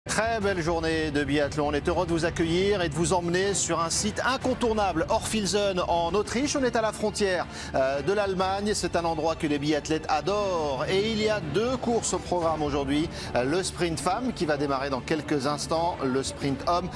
Très belle journée de biathlon. On est heureux de vous accueillir et de vous emmener sur un site incontournable, Orfilsen en Autriche. On est à la frontière de l'Allemagne. C'est un endroit que les biathlètes adorent. Et il y a deux courses au programme aujourd'hui. Le sprint femme qui va démarrer dans quelques instants. Le sprint homme.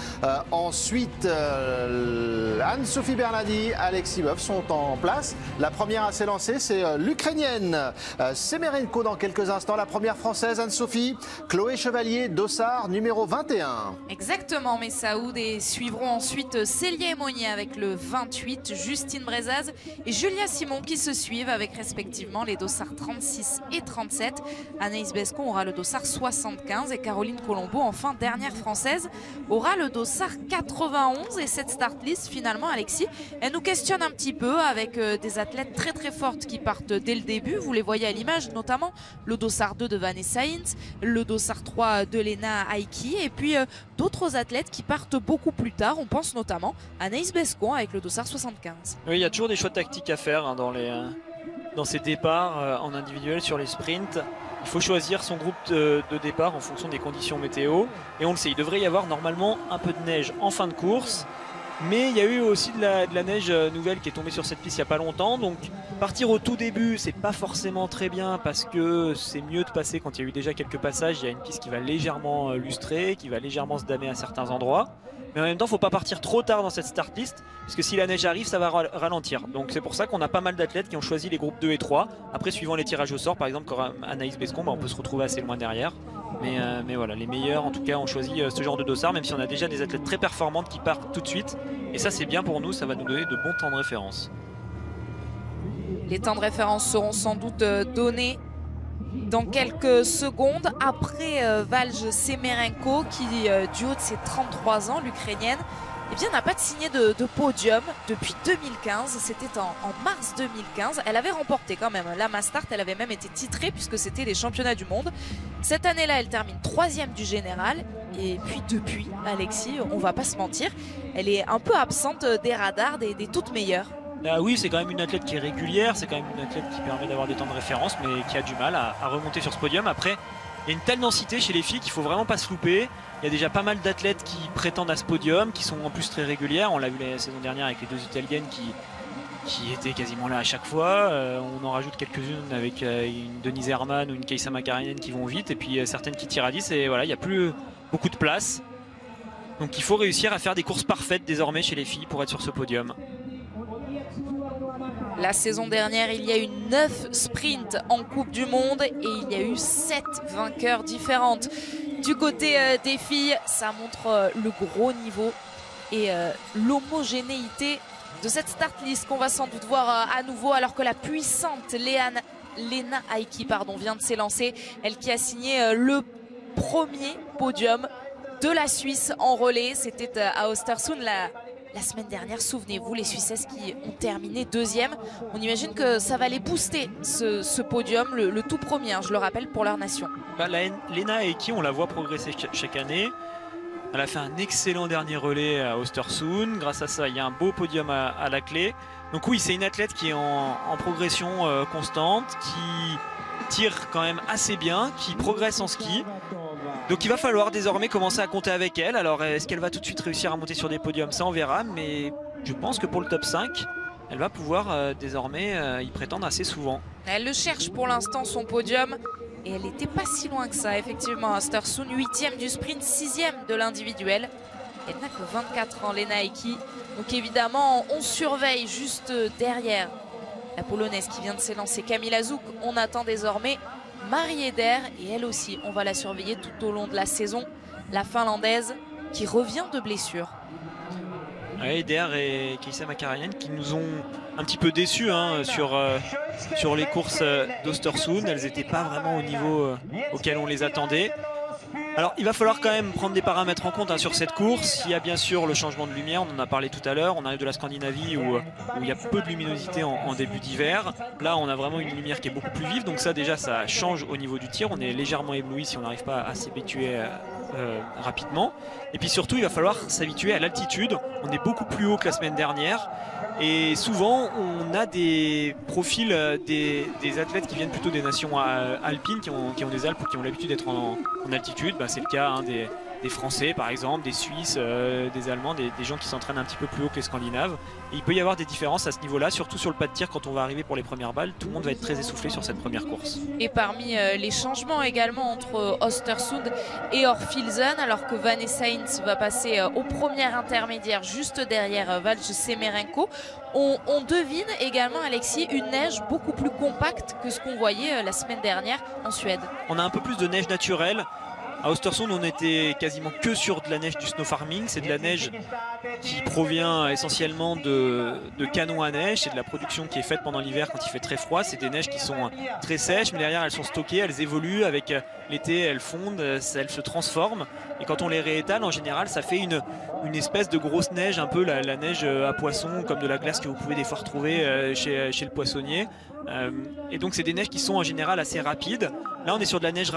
Ensuite, Anne-Sophie Bernadi, Alexis Boeuf sont en place. La première à s'élancer, c'est l'Ukrainienne Semerenko dans quelques instants. La première française, Anne-Sophie. Chloé Chevalier, dossard numéro 21. Exactement, Messaoud, et suivront ensuite Célia Monnier avec le 28, Justine Brezaz et Julia Simon qui se suivent avec respectivement les dossards 36 et 37. Anaïs Bescon aura le dossard 75 et Caroline Colombo, enfin dernière française, aura le dossard 91. Et cette start list, finalement, Alexis, elle nous questionne un petit peu avec des athlètes très très fortes qui partent dès le début. Vous les voyez à l'image, notamment le dossard 2 de Vanessa Hintz, le dossard 3 de Lena Aiki, et puis d'autres athlètes qui partent beaucoup plus tard. On pense notamment à Anaïs Bescon avec le dossard 75. Oui, il y a toujours des choix tactiques à faire hein, dans ces départs en individuel sur les sprints. Il faut choisir son groupe de départ en fonction des conditions météo. Et on le sait, il devrait y avoir normalement un peu de neige en fin de course. Mais il y a eu aussi de la neige nouvelle qui est tombée sur cette piste il n'y a pas longtemps. Donc partir au tout début, c'est pas forcément très bien parce que c'est mieux de passer quand il y a eu déjà quelques passages. Il y a une piste qui va légèrement lustrer, qui va légèrement se damer à certains endroits. Mais en même temps, il ne faut pas partir trop tard dans cette start list, parce que si la neige arrive, ça va ralentir. Donc c'est pour ça qu'on a pas mal d'athlètes qui ont choisi les groupes 2 et 3. Après, suivant les tirages au sort, par exemple, quand Anaïs Bescon, on peut se retrouver assez loin derrière. Mais voilà, les meilleurs en tout cas ont choisi ce genre de dossard, même si on a déjà des athlètes très performantes qui partent tout de suite. Et ça c'est bien pour nous, ça va nous donner de bons temps de référence. Les temps de référence seront sans doute donnés dans quelques secondes après Valj Semerenko qui, du haut de ses 33 ans, l'Ukrainienne, eh bien, n'a pas de signé de podium depuis 2015. C'était en mars 2015. Elle avait remporté quand même la Mastart. Elle avait même été titrée puisque c'était les championnats du monde. Cette année-là, elle termine 3e du général. Et puis depuis, Alexis, on va pas se mentir, elle est un peu absente des radars des toutes meilleures. Ah oui, c'est quand même une athlète qui est régulière. C'est quand même une athlète qui permet d'avoir des temps de référence, mais qui a du mal à remonter sur ce podium. Après, il y a une telle densité chez les filles qu'il ne faut vraiment pas se louper. Il y a déjà pas mal d'athlètes qui prétendent à ce podium, qui sont en plus très régulières. On l'a vu la saison dernière avec les deux Italiennes qui étaient quasiment là à chaque fois. On en rajoute quelques-unes avec une Denise Herrmann ou une Kaisa Makarinen qui vont vite. Et puis certaines qui tirent à 10. Et voilà, il n'y a plus beaucoup de place. Donc il faut réussir à faire des courses parfaites désormais chez les filles pour être sur ce podium. La saison dernière, il y a eu 9 sprints en Coupe du Monde et il y a eu 7 vainqueurs différentes. Du côté des filles, ça montre le gros niveau et l'homogénéité de cette start list qu'on va sans doute voir à nouveau, alors que la puissante Lena Aiki vient de s'élancer. Elle qui a signé le premier podium de la Suisse en relais. C'était à Östersund la semaine dernière. Souvenez-vous, les Suissesses qui ont terminé 2e. On imagine que ça va les booster, ce podium, le tout premier, je le rappelle, pour leur nation. Lena Aiki, on la voit progresser chaque année. Elle a fait un excellent dernier relais à Östersund. Grâce à ça, il y a un beau podium à la clé. Donc oui, c'est une athlète qui est en progression constante, qui tire quand même assez bien, qui progresse en ski. Donc il va falloir désormais commencer à compter avec elle. Alors est-ce qu'elle va tout de suite réussir à monter sur des podiums? Ça on verra, mais je pense que pour le top 5, elle va pouvoir désormais y prétendre assez souvent. Elle le cherche pour l'instant, son podium, et elle n'était pas si loin que ça, effectivement. Östersund, 8e du sprint, 6e de l'individuel. Elle n'a que 24 ans, Lena Aiki. Donc évidemment, on surveille juste derrière la Polonaise qui vient de s'élancer, Kamila Zuk. On attend désormais Marie Eder, et elle aussi, on va la surveiller tout au long de la saison. La Finlandaise qui revient de blessure. Eder et Kaisa Makarinen qui nous ont un petit peu déçus hein, sur les courses d'Östersund. Elles n'étaient pas vraiment au niveau auquel on les attendait. Alors il va falloir quand même prendre des paramètres en compte hein, sur cette course. Il y a bien sûr le changement de lumière, on en a parlé tout à l'heure. On arrive de la Scandinavie où il y a peu de luminosité en début d'hiver. Là on a vraiment une lumière qui est beaucoup plus vive. Donc ça déjà ça change au niveau du tir. On est légèrement ébloui si on n'arrive pas à s'habituer rapidement. Et puis surtout il va falloir s'habituer à l'altitude. On est beaucoup plus haut que la semaine dernière. Et souvent on a des profils des athlètes qui viennent plutôt des nations alpines, qui ont des Alpes ou qui ont l'habitude d'être en altitude. C'est le cas hein, des Français par exemple, des Suisses, des Allemands, des gens qui s'entraînent un petit peu plus haut que les Scandinaves. Et il peut y avoir des différences à ce niveau-là, surtout sur le pas de tir quand on va arriver pour les premières balles. Tout le monde va être très essoufflé sur cette première course. Et parmi les changements également entre Östersund et Orfilsen, alors que Vanessa Hintz va passer au premier intermédiaire juste derrière Valj Semerenko, on devine également, Alexis, une neige beaucoup plus compacte que ce qu'on voyait la semaine dernière en Suède. On a un peu plus de neige naturelle. À Östersund, on était quasiment que sur de la neige du snow farming. C'est de la neige qui provient essentiellement de canons à neige. C'est de la production qui est faite pendant l'hiver quand il fait très froid. C'est des neiges qui sont très sèches, mais derrière elles sont stockées, elles évoluent. Avec l'été, elles fondent, elles se transforment. Et quand on les réétale, en général, ça fait une espèce de grosse neige, un peu la neige à poisson, comme de la glace que vous pouvez des fois retrouver chez le poissonnier. Et donc c'est des neiges qui sont en général assez rapides. Là on est sur de la neige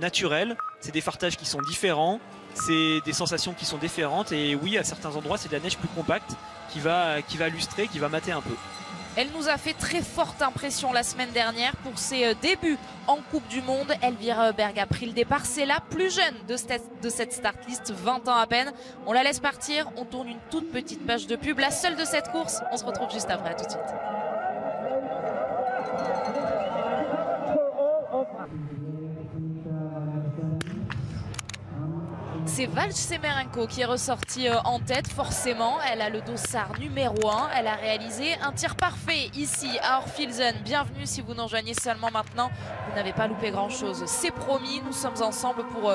naturelle, c'est des fartages qui sont différents, c'est des sensations qui sont différentes, et oui, à certains endroits c'est de la neige plus compacte qui va lustrer, qui va mater un peu. Elle nous a fait très forte impression la semaine dernière pour ses débuts en Coupe du Monde. Elvira Berg a pris le départ, c'est la plus jeune de cette start list, 20 ans à peine. On la laisse partir, on tourne une toute petite page de pub, la seule de cette course. On se retrouve juste après, à tout de suite. C'est Valj Semerenko qui est ressortie en tête, forcément. Elle a le dossard numéro 1. Elle a réalisé un tir parfait ici à Orfilsen. Bienvenue si vous nous rejoignez seulement maintenant. Vous n'avez pas loupé grand-chose. C'est promis, nous sommes ensemble pour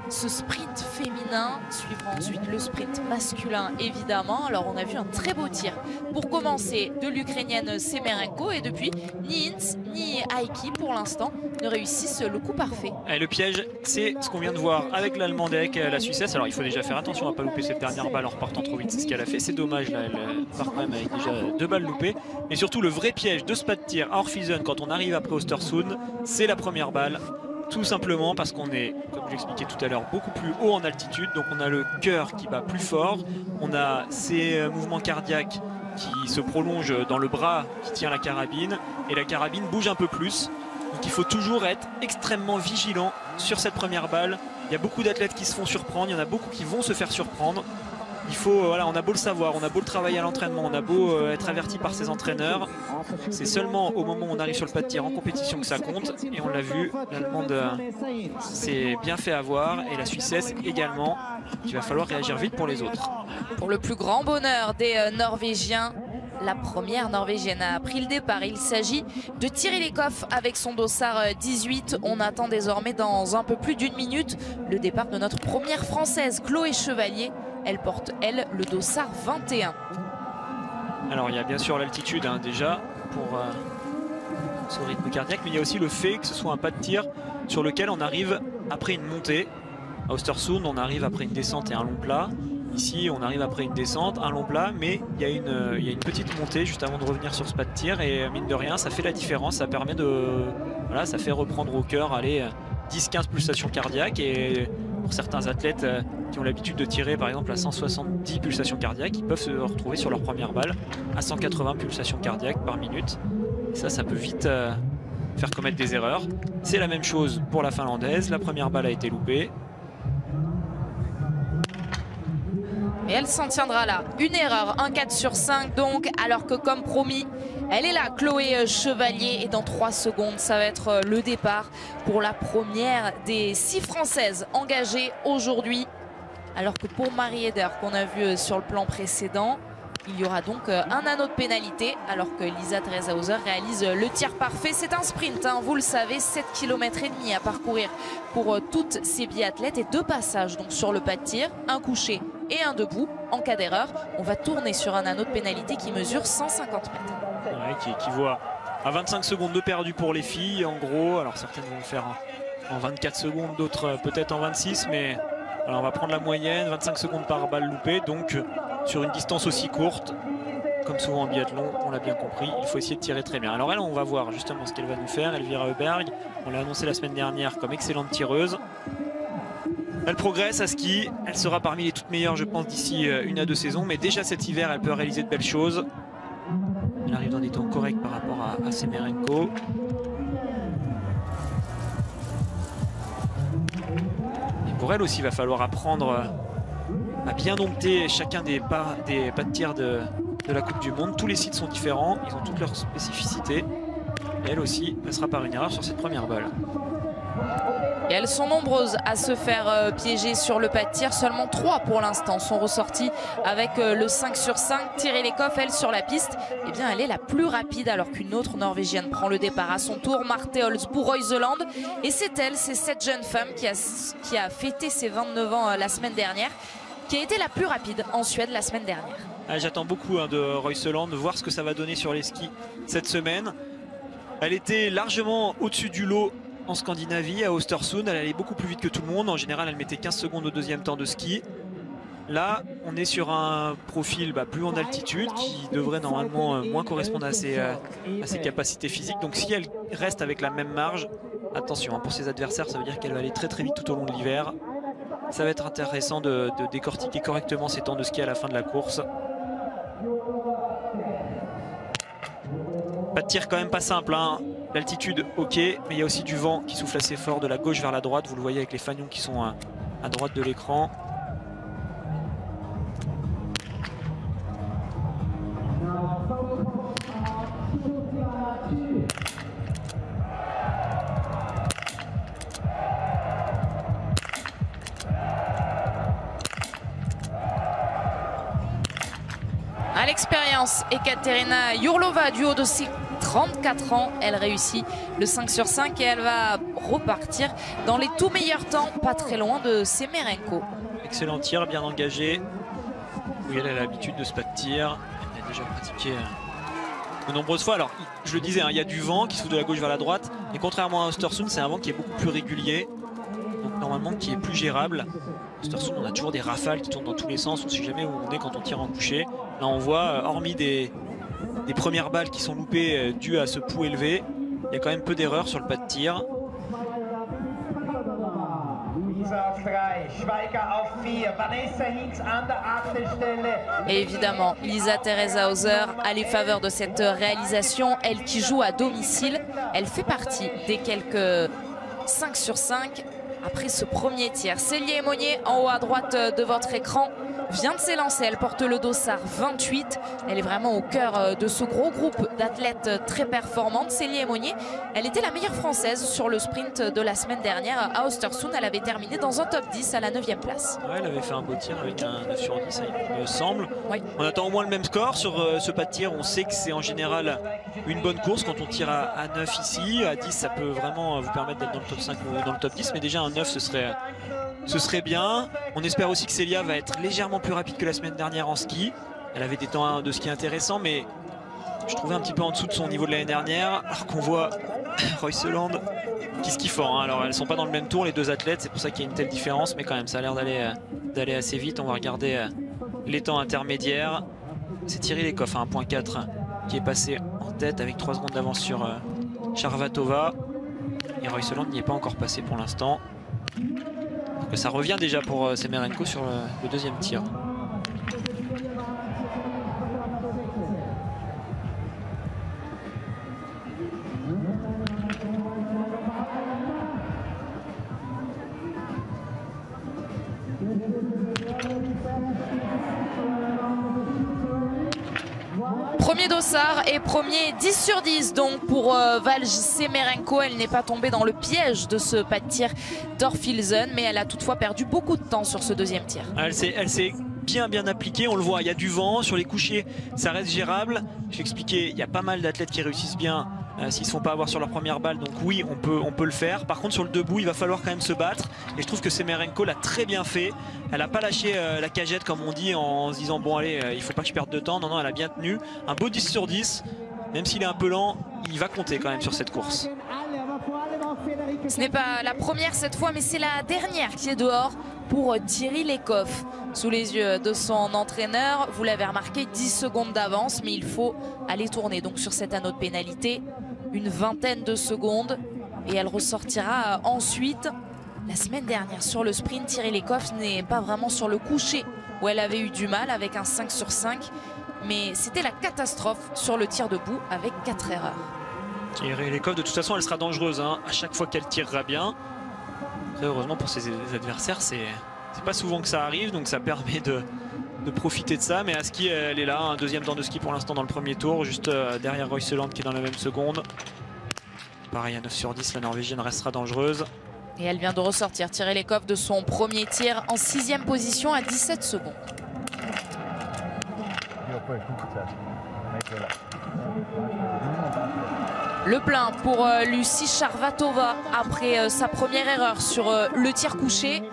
ce sprint féminin. Suivra ensuite le sprint masculin, évidemment. Alors, on a vu un très beau tir pour commencer de l'Ukrainienne Semerenko. Et depuis, ni Hintz ni Aiki, pour l'instant, ne réussissent le coup parfait. Et le piège, c'est ce qu'on vient de voir avec l'Allemande et avec la Suissesse. Alors il faut déjà faire attention à ne pas louper cette dernière balle en repartant trop vite, c'est ce qu'elle a fait. C'est dommage, là elle part quand même avec déjà 2 balles loupées. Et surtout le vrai piège de ce pas de tir à Orfilsen quand on arrive après Östersund, c'est la première balle. Tout simplement parce qu'on est, comme j'expliquais tout à l'heure, beaucoup plus haut en altitude. Donc on a le cœur qui bat plus fort, on a ces mouvements cardiaques qui se prolongent dans le bras qui tient la carabine, et la carabine bouge un peu plus. Donc il faut toujours être extrêmement vigilant sur cette première balle. Il y a beaucoup d'athlètes qui se font surprendre, il y en a beaucoup qui vont se faire surprendre. Il faut, voilà, on a beau le savoir, on a beau le travailler à l'entraînement, on a beau être averti par ses entraîneurs. C'est seulement au moment où on arrive sur le pas de tir en compétition que ça compte. Et on l'a vu, l'Allemande s'est bien fait avoir, et la Suissesse également. Il va falloir réagir vite pour les autres. Pour le plus grand bonheur des Norvégiens, la première Norvégienne a pris le départ. Il s'agit de Thierry Lekhoff avec son dossard 18. On attend désormais dans un peu plus d'1 minute le départ de notre première Française, Chloé Chevalier. Elle porte, elle, le dossard 21. Alors il y a bien sûr l'altitude déjà pour ce rythme cardiaque, mais il y a aussi le fait que ce soit un pas de tir sur lequel on arrive après une montée. À Östersund, on arrive après une descente et un long plat. Ici, on arrive après une descente, un long plat, mais il y a une petite montée juste avant de revenir sur ce pas de tir, et mine de rien, ça fait la différence. Ça permet de, voilà, ça fait reprendre au cœur, allez, 10-15 pulsations cardiaques. Et pour certains athlètes qui ont l'habitude de tirer par exemple à 170 pulsations cardiaques, ils peuvent se retrouver sur leur première balle à 180 pulsations cardiaques par minute. Et ça peut vite faire commettre des erreurs. C'est la même chose pour la Finlandaise. La première balle a été loupée. Et elle s'en tiendra là. Une erreur, un 4 sur 5 donc, alors que comme promis, elle est là, Chloé Chevalier. Et dans 3 secondes, ça va être le départ pour la première des 6 Françaises engagées aujourd'hui. Alors que pour Marie Eder, qu'on a vu sur le plan précédent, il y aura donc un anneau de pénalité, alors que Lisa Theresa Hauser réalise le tir parfait. C'est un sprint, hein, vous le savez, 7 km et demi à parcourir pour toutes ces biathlètes, et 2 passages donc sur le pas de tir, un couché et un debout. En cas d'erreur, on va tourner sur un anneau de pénalité qui mesure 150 mètres. Ouais, qui voit à 25 secondes de perdu pour les filles, en gros. Alors certaines vont le faire en 24 secondes, d'autres peut-être en 26, mais alors on va prendre la moyenne, 25 secondes par balle loupée. Donc sur une distance aussi courte, comme souvent en biathlon, on l'a bien compris, il faut essayer de tirer très bien. Alors elle, on va voir justement ce qu'elle va nous faire, Elvira Berg. On l'a annoncé la semaine dernière comme excellente tireuse. Elle progresse à ski, elle sera parmi les toutes meilleures, je pense, d'ici 1 à 2 saisons. Mais déjà cet hiver, elle peut réaliser de belles choses. Elle arrive dans des temps corrects par rapport à Semerenko. Et pour pour elle aussi, il va falloir apprendre à bien dompter chacun des pas de tir de la Coupe du Monde. Tous les sites sont différents, ils ont toutes leurs spécificités. Et elle aussi passera par une erreur sur cette première balle. Et elles sont nombreuses à se faire piéger sur le pas de tir. Seulement 3 pour l'instant sont ressorties avec le 5 sur 5. Tirez Lekoff, elle, sur la piste, eh bien, elle est la plus rapide alors qu'une autre Norvégienne prend le départ à son tour. Marte Holzboe-Royseland. Et c'est elle, c'est cette jeune femme qui a fêté ses 29 ans la semaine dernière, qui a été la plus rapide en Suède la semaine dernière. Ah, j'attends beaucoup de Royseland, de voir ce que ça va donner sur les skis cette semaine. Elle était largement au-dessus du lot en Scandinavie, à Östersund. Elle allait beaucoup plus vite que tout le monde. En général, elle mettait 15 secondes au deuxième temps de ski. Là, on est sur un profil plus en altitude qui devrait normalement moins correspondre à ses capacités physiques. Donc si elle reste avec la même marge, attention, pour ses adversaires, ça veut dire qu'elle va aller très très vite tout au long de l'hiver. Ça va être intéressant de décortiquer correctement ses temps de ski à la fin de la course. Pas de tir quand même pas simple, hein. L'altitude ok, mais il y a aussi du vent qui souffle assez fort de la gauche vers la droite. Vous le voyez avec les fanions qui sont à droite de l'écran. À l'expérience, Ekaterina Yurlova, du haut de ses 34 ans, elle réussit le 5 sur 5 et elle va repartir dans les tout meilleurs temps, pas très loin de Semerenko. Excellent tir, bien engagé. Oui, elle a l'habitude de ce pas de tir. Elle a déjà pratiqué de nombreuses fois. Alors, je le disais, il y a du vent qui souffle de la gauche vers la droite. Et contrairement à Östersund, c'est un vent qui est beaucoup plus régulier. Donc normalement, qui est plus gérable. Östersund, on a toujours des rafales qui tournent dans tous les sens. On ne sait jamais où on est quand on tire en couché. Là, on voit, hormis des premières balles qui sont loupées dues à ce pouls élevé, il y a quand même peu d'erreurs sur le pas de tir. Et évidemment, Lisa Theresa Hauser a les faveurs de cette réalisation. Elle qui joue à domicile, elle fait partie des quelques 5 sur 5 après ce premier tir. Célie Aymonier, en haut à droite de votre écran, vient de s'élancer. Elle porte le dossard 28. Elle est vraiment au cœur de ce gros groupe d'athlètes très performantes. Célie Aymonier, elle était la meilleure française sur le sprint de la semaine dernière à Östersund. Elle avait terminé dans un top 10 à la 9e place. Ouais, elle avait fait un beau tir avec un 9 sur 10, il me semble. Oui. On attend au moins le même score sur ce pas de tir. On sait que c'est en général une bonne course quand on tire à 9 ici. À 10, ça peut vraiment vous permettre d'être dans le top 5 ou dans le top 10. Mais déjà un 9, ce serait bien. On espère aussi que Célia va être légèrement plus rapide que la semaine dernière en ski. Elle avait des temps de ski intéressants, mais je trouvais un petit peu en dessous de son niveau de l'année dernière. Alors qu'on voit Royseland qui skie fort, hein. Alors elles sont pas dans le même tour les deux athlètes, c'est pour ça qu'il y a une telle différence, mais quand même ça a l'air d'aller assez vite. On va regarder les temps intermédiaires. C'est Thierry Lekoff à 1.4 qui est passé en tête avec 3 secondes d'avance sur Charvatova. Et Royseland n'y est pas encore passé pour l'instant. Ça revient déjà pour Semerenko sur le deuxième tir. Premier dossard et premier 10 sur 10 donc pour Valj Semerenko. Elle n'est pas tombée dans le piège de ce pas de tir d'Orfilsen, mais elle a toutefois perdu beaucoup de temps sur ce deuxième tir. Elle s'est bien appliquée, on le voit, il y a du vent, sur les couchers ça reste gérable. Je l'expliquais, il y a pas mal d'athlètes qui réussissent bien s'ils ne se font pas avoir sur leur première balle, donc oui on peut le faire. Par contre sur le debout il va falloir quand même se battre, et je trouve que Semerenko l'a très bien fait. Elle n'a pas lâché la cagette comme on dit en se disant bon allez il faut pas que je perde de temps. Non, elle a bien tenu, un beau 10 sur 10, même s'il est un peu lent, il va compter quand même sur cette course. Ce n'est pas la première cette fois, mais c'est la dernière qui est dehors pour Thierry Lekoff. Sous les yeux de son entraîneur, vous l'avez remarqué, 10 secondes d'avance, mais il faut aller tourner donc sur cet anneau de pénalité une vingtaine de secondes, et elle ressortira ensuite. La semaine dernière sur le sprint, Thierry Lekoff n'est pas vraiment sur le coucher où elle avait eu du mal avec un 5 sur 5, mais c'était la catastrophe sur le tir debout avec 4 erreurs. Thierry Lekoff, de toute façon elle sera dangereuse, hein, à chaque fois qu'elle tirera bien. Après, heureusement pour ses adversaires, c'est pas souvent que ça arrive, donc ça permet de profiter de ça. Mais Aski, elle est là, un deuxième temps de ski pour l'instant dans le premier tour, juste derrière Royseland qui est dans la même seconde. Pareil, à 9 sur 10, la Norvégienne restera dangereuse. Et elle vient de ressortir tirer les coffres de son premier tir en 6e position à 17 secondes. Le plein pour Lucie Charvatova après sa première erreur sur le tir couché.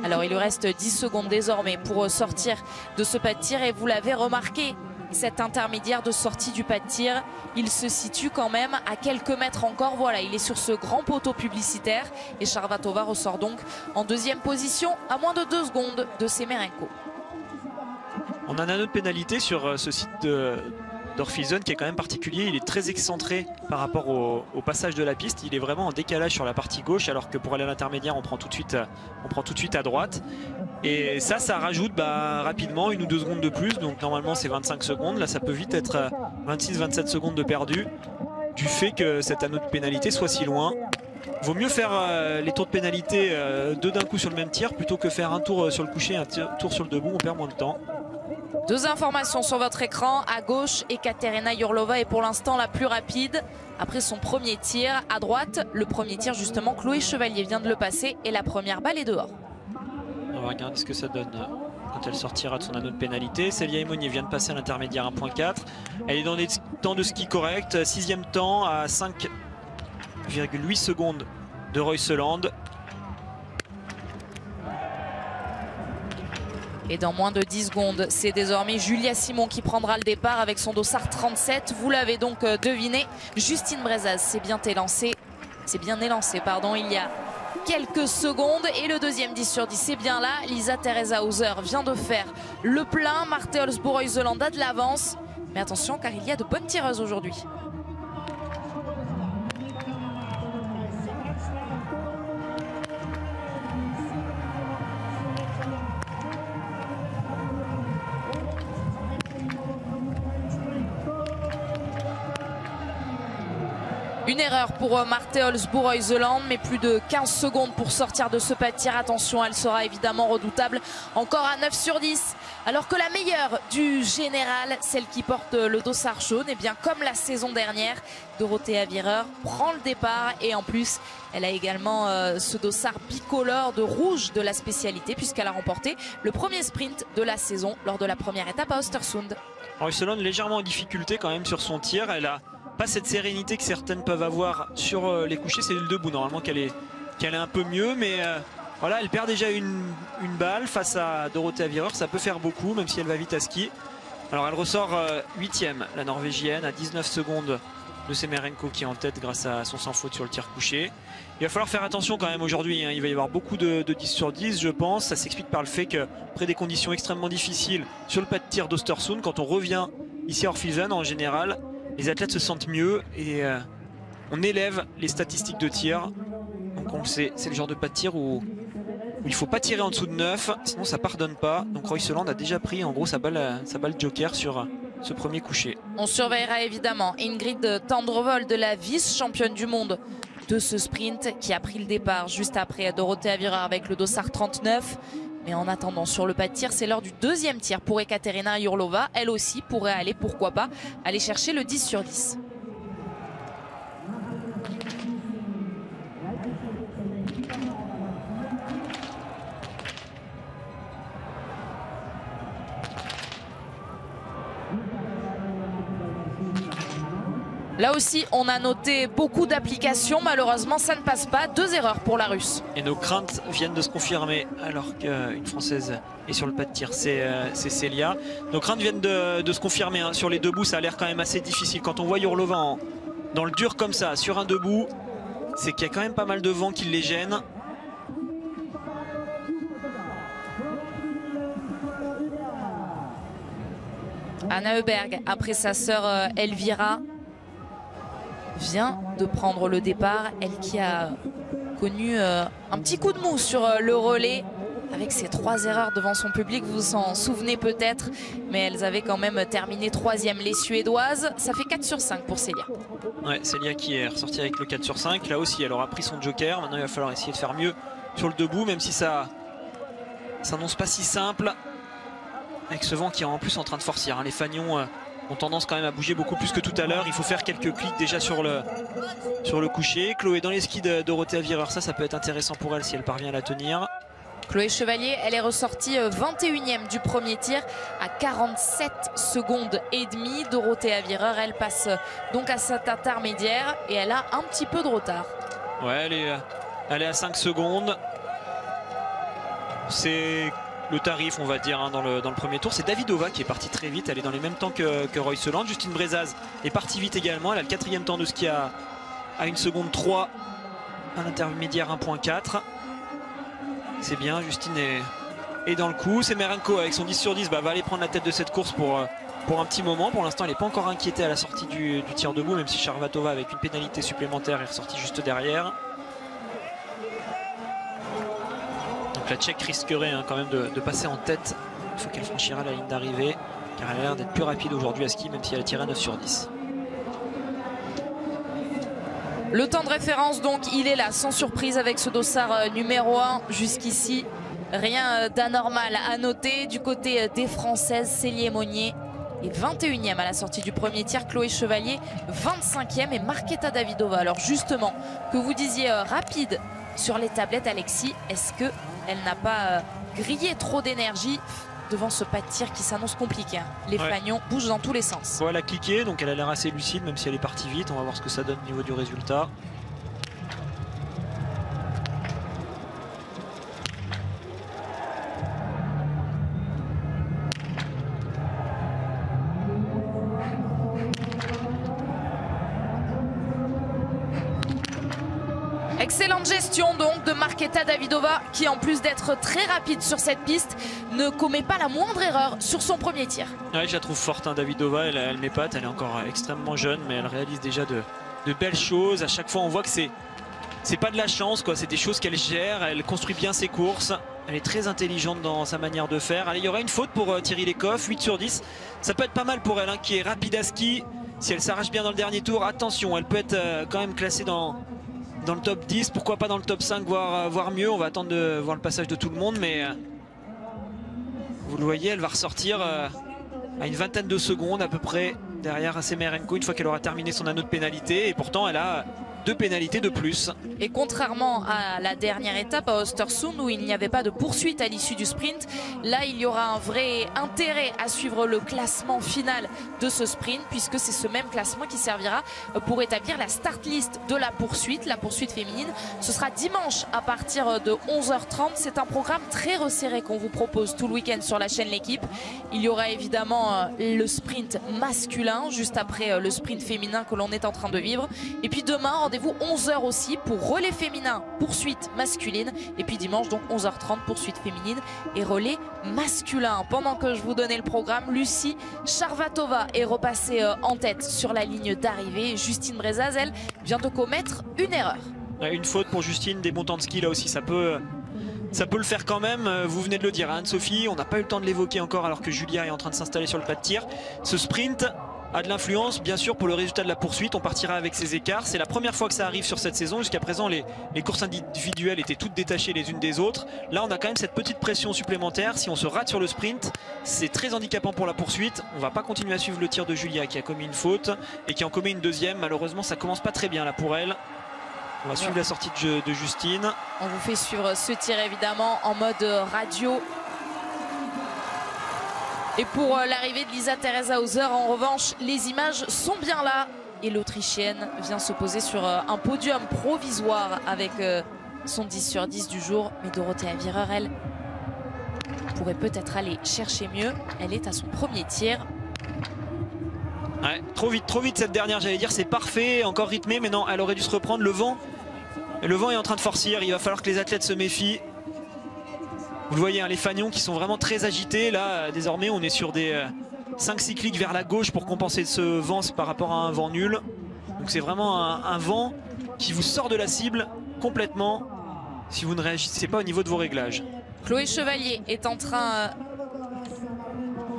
Alors il lui reste 10 secondes désormais pour sortir de ce pas de tir et vous l'avez remarqué, cet intermédiaire de sortie du pas de tir, il se situe quand même à quelques mètres encore. Voilà, il est sur ce grand poteau publicitaire et Charvatova ressort donc en 2e position à moins de 2 secondes de Semerenko. On a un anneau de pénalité sur ce site d'Orphilsen qui est quand même particulier. Il est très excentré par rapport au passage de la piste. Il est vraiment en décalage sur la partie gauche, alors que pour aller à l'intermédiaire, on prend tout de suite à droite. Et ça rajoute rapidement 1 ou 2 secondes de plus. Donc normalement c'est 25 secondes. Là ça peut vite être 26-27 secondes de perdu du fait que cet anneau de pénalité soit si loin. Vaut mieux faire les tours de pénalité 2 d'un coup sur le même tir plutôt que faire un tour sur le coucher, un tour sur le debout. On perd moins de temps. 2 informations sur votre écran. À gauche, Ekaterina Yurlova est pour l'instant la plus rapide. Après son premier tir, à droite, le premier tir justement, Chloé Chevalier vient de le passer et la première balle est dehors. On va regarder ce que ça donne quand elle sortira de son anneau de pénalité. Célia Imonier vient de passer à l'intermédiaire 1.4. Elle est dans des temps de ski corrects. 6e temps à 5,8 secondes de Royseland. Et dans moins de 10 secondes, c'est désormais Julia Simon qui prendra le départ avec son dossard 37. Vous l'avez donc deviné, Justine Brezaz s'est bien élancée, il y a quelques secondes. Et le deuxième 10 sur 10, c'est bien là. Lisa Teresa Hauser vient de faire le plein. Marte Olsbo-Royseland a de l'avance. Mais attention, car il y a de bonnes tireuses aujourd'hui. Une erreur pour Marte Olsbo-Royseland, mais plus de 15 secondes pour sortir de ce pas de tir. Attention, elle sera évidemment redoutable. Encore à 9 sur 10. Alors que la meilleure du général, celle qui porte le dossard jaune, et bien comme la saison dernière, Dorothea Wierer prend le départ. Et en plus, elle a également ce dossard bicolore de rouge de la spécialité, puisqu'elle a remporté le premier sprint de la saison lors de la première étape à Östersund. Royseland légèrement en difficulté quand même sur son tir. Elle a pas cette sérénité que certaines peuvent avoir sur les couchers. C'est le debout normalement qu'elle est un peu mieux, mais voilà, elle perd déjà une balle face à Dorothea Wierer. Ça peut faire beaucoup même si elle va vite à ski. Alors elle ressort 8e, la Norvégienne, à 19 secondes de Semerenko qui est en tête grâce à son sans faute sur le tir couché. Il va falloir faire attention quand même aujourd'hui, hein. Il va y avoir beaucoup de 10 sur 10 je pense. Ça s'explique par le fait que après des conditions extrêmement difficiles sur le pas de tir d'Östersund, quand on revient ici à Orphilsen en général, les athlètes se sentent mieux et on élève les statistiques de tir. Donc on le sait, c'est le genre de pas de tir où il ne faut pas tirer en dessous de 9, sinon ça pardonne pas. Donc Royseland a déjà pris en gros sa balle joker sur ce premier coucher. On surveillera évidemment Ingrid Tendrevold, de la vice-championne du monde de ce sprint, qui a pris le départ juste après Dorothea Wierer avec le dossard 39. Mais en attendant, sur le pas de tir, c'est l'heure du deuxième tir pour Ekaterina Yurlova. Elle aussi pourrait aller, pourquoi pas, aller chercher le 10 sur 10. Là aussi, on a noté beaucoup d'applications. Malheureusement, ça ne passe pas. 2 erreurs pour la Russe. Et nos craintes viennent de se confirmer alors qu'une Française est sur le pas de tir. C'est Célia. Nos craintes viennent de se confirmer, hein. Sur les debout, ça a l'air quand même assez difficile. Quand on voit Yurlova dans le dur comme ça, sur un debout, c'est qu'il y a quand même pas mal de vent qui les gêne. Anna Heuberg, après sa sœur Elvira, vient de prendre le départ. Elle qui a connu un petit coup de mou sur le relais avec ses 3 erreurs devant son public, vous vous en souvenez peut-être, mais elles avaient quand même terminé 3e, les Suédoises. Ça fait 4 sur 5 pour Célia. Ouais, Célia qui est ressortie avec le 4 sur 5. Là aussi, elle aura pris son joker. Maintenant, il va falloir essayer de faire mieux sur le debout, même si ça s'annonce pas si simple. Avec ce vent qui est en plus en train de forcir. Les Fagnons ont tendance quand même à bouger beaucoup plus que tout à l'heure. Il faut faire quelques clics déjà sur le coucher. Chloé dans les skis de Dorothea Virer, ça peut être intéressant pour elle si elle parvient à la tenir. Chloé Chevalier, elle est ressortie 21e du premier tir à 47 secondes et demie. Dorothea Virer, elle passe donc à cet intermédiaire et elle a un petit peu de retard. Ouais, elle est à 5 secondes. C'est le tarif, on va dire, dans le premier tour. C'est Davidova qui est partie très vite. Elle est dans les mêmes temps que Royce-Land. Justine Brezaz est partie vite également. Elle a le 4e temps de ski à 1 seconde 3. À l'intermédiaire 1.4. C'est bien, Justine est dans le coup. Semerenko avec son 10 sur 10 va aller prendre la tête de cette course pour un petit moment. Pour l'instant, elle n'est pas encore inquiétée à la sortie du tir debout, même si Charvatova avec une pénalité supplémentaire est ressortie juste derrière. Donc la Tchèque risquerait quand même de passer en tête une fois qu'elle franchira la ligne d'arrivée, car elle a l'air d'être plus rapide aujourd'hui à ski, même si elle a tiré à 9 sur 10. Le temps de référence, donc, il est là, sans surprise, avec ce dossard numéro 1 jusqu'ici. Rien d'anormal à noter. Du côté des Françaises, Célie Monnier est 21e à la sortie du premier tir. Chloé Chevalier, 25e. Et Marketa Davidova, alors justement, que vous disiez rapide sur les tablettes, Alexis, est-ce qu'elle n'a pas grillé trop d'énergie devant ce pas de tir qui s'annonce compliqué? Les Fagnons bougent dans tous les sens. Elle a cliqué, donc elle a l'air assez lucide, même si elle est partie vite. On va voir ce que ça donne au niveau du résultat. Excellente gestion donc de Marketa Davidova qui, en plus d'être très rapide sur cette piste, ne commet pas la moindre erreur sur son premier tir. Ouais, je la trouve forte, Davidova, elle m'épate, elle est encore extrêmement jeune, mais elle réalise déjà de belles choses. À chaque fois on voit que c'est pas de la chance, quoi. C'est des choses qu'elle gère, elle construit bien ses courses, elle est très intelligente dans sa manière de faire. Allez, il y aura une faute pour Thierry Lecoff, 8 sur 10. Ça peut être pas mal pour elle, qui est rapide à ski. Si elle s'arrache bien dans le dernier tour, attention, elle peut être quand même classée dans le top 10, pourquoi pas dans le top 5, voire mieux. On va attendre de voir le passage de tout le monde, mais vous le voyez, elle va ressortir à une vingtaine de secondes à peu près derrière Semerenko une fois qu'elle aura terminé son anneau de pénalité, et pourtant elle a 2 pénalités de plus. Et contrairement à la dernière étape à Östersund où il n'y avait pas de poursuite à l'issue du sprint, là il y aura un vrai intérêt à suivre le classement final de ce sprint, puisque c'est ce même classement qui servira pour établir la start list de la poursuite féminine. Ce sera dimanche à partir de 11h30. C'est un programme très resserré qu'on vous propose tout le week-end sur la chaîne L'Équipe. Il y aura évidemment le sprint masculin juste après le sprint féminin que l'on est en train de vivre. Et puis demain, rendez-vous 11h aussi pour relais féminin, poursuite masculine. Et puis dimanche, donc 11h30, poursuite féminine et relais masculin. Pendant que je vous donnais le programme, Lucie Charvatova est repassée en tête sur la ligne d'arrivée. Justine Brezaz, elle, vient de commettre une erreur. Une faute pour Justine, des bons temps de ski là aussi, ça peut le faire quand même. Vous venez de le dire, Anne-Sophie, on n'a pas eu le temps de l'évoquer encore alors que Julia est en train de s'installer sur le pas de tir. Ce sprint a de l'influence bien sûr pour le résultat de la poursuite. On partira avec ces écarts, c'est la première fois que ça arrive sur cette saison. Jusqu'à présent les courses individuelles étaient toutes détachées les unes des autres. Là on a quand même cette petite pression supplémentaire. Si on se rate sur le sprint, c'est très handicapant pour la poursuite. On va pas continuer à suivre le tir de Julia qui a commis une faute et qui en commet une deuxième. Malheureusement ça commence pas très bien là pour elle. On va suivre la sortie de Justine. On vous fait suivre ce tir évidemment en mode radio. Et pour l'arrivée de Lisa Theresa Hauser, en revanche, les images sont bien là. Et l'Autrichienne vient se poser sur un podium provisoire avec son 10 sur 10 du jour. Mais Dorothea Virer, elle, pourrait peut-être aller chercher mieux. Elle est à son premier tir. Ouais, trop vite cette dernière, j'allais dire, c'est parfait, encore rythmé, mais non, elle aurait dû se reprendre. Le vent est en train de forcir, il va falloir que les athlètes se méfient. Vous le voyez, les Fagnons qui sont vraiment très agités. Là, désormais, on est sur des 5 cycliques vers la gauche pour compenser ce vent par rapport à un vent nul. Donc c'est vraiment un vent qui vous sort de la cible complètement si vous ne réagissez pas au niveau de vos réglages. Chloé Chevalier est en train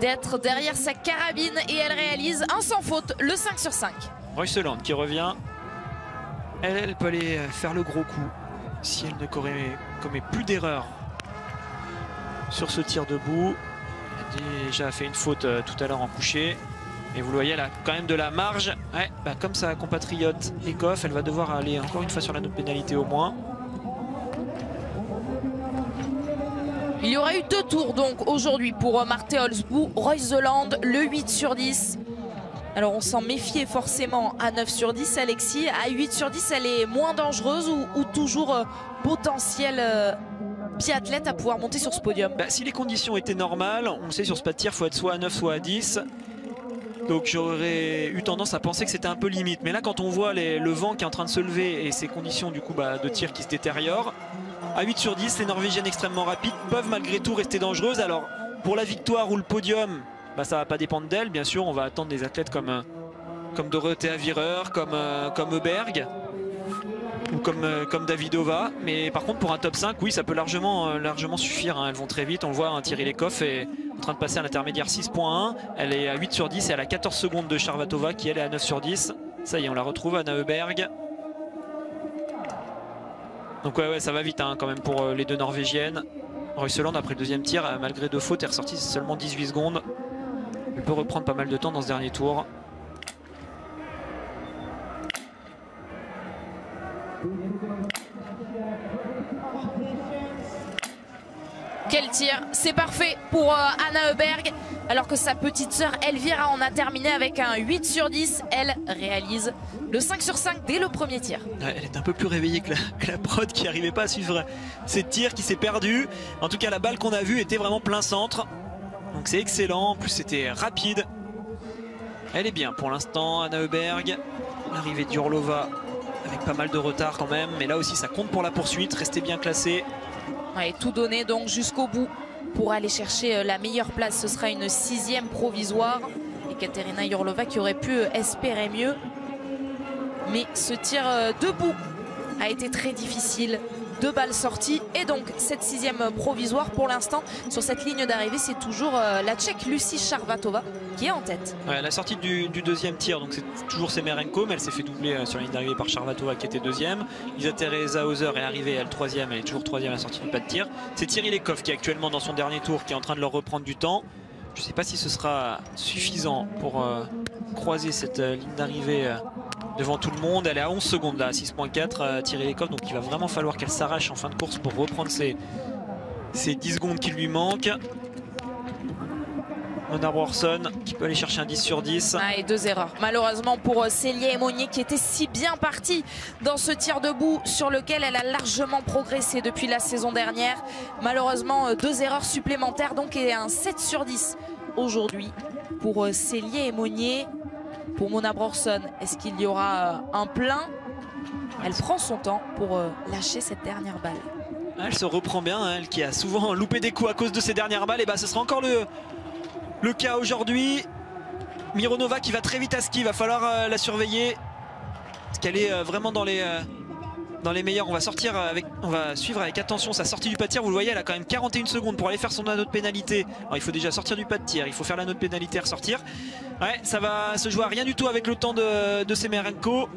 d'être derrière sa carabine et elle réalise un sans faute, le 5 sur 5. Royseland qui revient. Elle peut aller faire le gros coup si elle ne commet plus d'erreurs sur ce tir debout. Elle a déjà fait une faute tout à l'heure en coucher. Et vous le voyez, elle a quand même de la marge. Ouais, bah comme sa compatriote Ekoff, elle va devoir aller encore une fois sur la note pénalité au moins. Il y aura eu 2 tours donc aujourd'hui pour Marthe Olsbu, Royseland, le 8 sur 10. Alors on s'en méfiait forcément à 9 sur 10, Alexis. À 8 sur 10, elle est moins dangereuse ou toujours potentielle biathlète à pouvoir monter sur ce podium? Bah, si les conditions étaient normales, on le sait sur ce pas de tir, il faut être soit à 9 soit à 10. Donc j'aurais eu tendance à penser que c'était un peu limite. Mais là quand on voit le vent qui est en train de se lever et ces conditions du coup de tir qui se détériorent, à 8 sur 10, les Norvégiennes extrêmement rapides peuvent malgré tout rester dangereuses. Alors pour la victoire ou le podium, ça va pas dépendre d'elle. Bien sûr, on va attendre des athlètes comme Dorothea Virer, comme Öberg ou comme Davidova. Mais par contre pour un top 5, oui, ça peut largement suffire. Elles vont très vite. On le voit, Thierry Lecoff est en train de passer à l'intermédiaire 6.1. Elle est à 8 sur 10 et elle a 14 secondes de Charvatova qui elle est à 9 sur 10. Ça y est, on la retrouve, Anna Öberg. Donc ouais, ça va vite quand même pour les 2 Norvégiennes. Royseland après le deuxième tir, malgré 2 fautes, est ressortie seulement 18 secondes. Elle peut reprendre pas mal de temps dans ce dernier tour. Quel tir, c'est parfait pour Anna Öberg, alors que sa petite sœur Elvira en a terminé avec un 8 sur 10. Elle réalise le 5 sur 5 dès le premier tir. Ouais, elle est un peu plus réveillée que la prod qui n'arrivait pas à suivre ses tirs, qui s'est perdue. En tout cas, la balle qu'on a vue était vraiment plein centre. Donc c'est excellent, en plus c'était rapide. Elle est bien pour l'instant, Anna Öberg. L'arrivée d'Urlova avec pas mal de retard quand même, mais là aussi ça compte pour la poursuite, restez bien classé. Ouais, tout donné donc jusqu'au bout pour aller chercher la meilleure place. Ce sera une 6e provisoire. Et Katerina Urlova qui aurait pu espérer mieux. Mais ce tir debout a été très difficile. 2 balles sorties et donc cette 6e provisoire pour l'instant sur cette ligne d'arrivée, c'est toujours la Tchèque Lucie Charvatova qui est en tête. Ouais, la sortie du deuxième tir, donc c'est toujours Semerenko, mais elle s'est fait doubler sur la ligne d'arrivée par Charvatova qui était 2e. Lisa Teresa Hauser est arrivée, elle 3e, elle est toujours 3e à la sortie du pas de tir. C'est Thierry Lecoff qui est actuellement dans son dernier tour, qui est en train de leur reprendre du temps. Je ne sais pas si ce sera suffisant pour croiser cette ligne d'arrivée devant tout le monde. Elle est à 11 secondes là, 6.4 Thierry Lecoff, donc il va vraiment falloir qu'elle s'arrache en fin de course pour reprendre ces 10 secondes qui lui manquent. Mona Brorsson qui peut aller chercher un 10 sur 10. Et 2 erreurs malheureusement pour Célia Emonier qui était si bien partie dans ce tir debout sur lequel elle a largement progressé depuis la saison dernière. Malheureusement 2 erreurs supplémentaires donc et un 7 sur 10 aujourd'hui pour Célia Emonier. Pour Mona Brorsson, est-ce qu'il y aura un plein? Elle prend son temps pour lâcher cette dernière balle. Elle se reprend bien, elle qui a souvent loupé des coups à cause de ces dernières balles. Et ce sera encore le cas aujourd'hui. Mironova qui va très vite à ski, il va falloir la surveiller. Parce qu'elle est vraiment dans les meilleurs. On va suivre avec attention sa sortie du pas de tir. Vous le voyez, elle a quand même 41 secondes pour aller faire son anneau de pénalité. Alors, il faut déjà sortir du pas de tir, il faut faire l'anneau de pénalité et ressortir. Ouais, ça va se jouer à rien du tout avec le temps de Semerenko.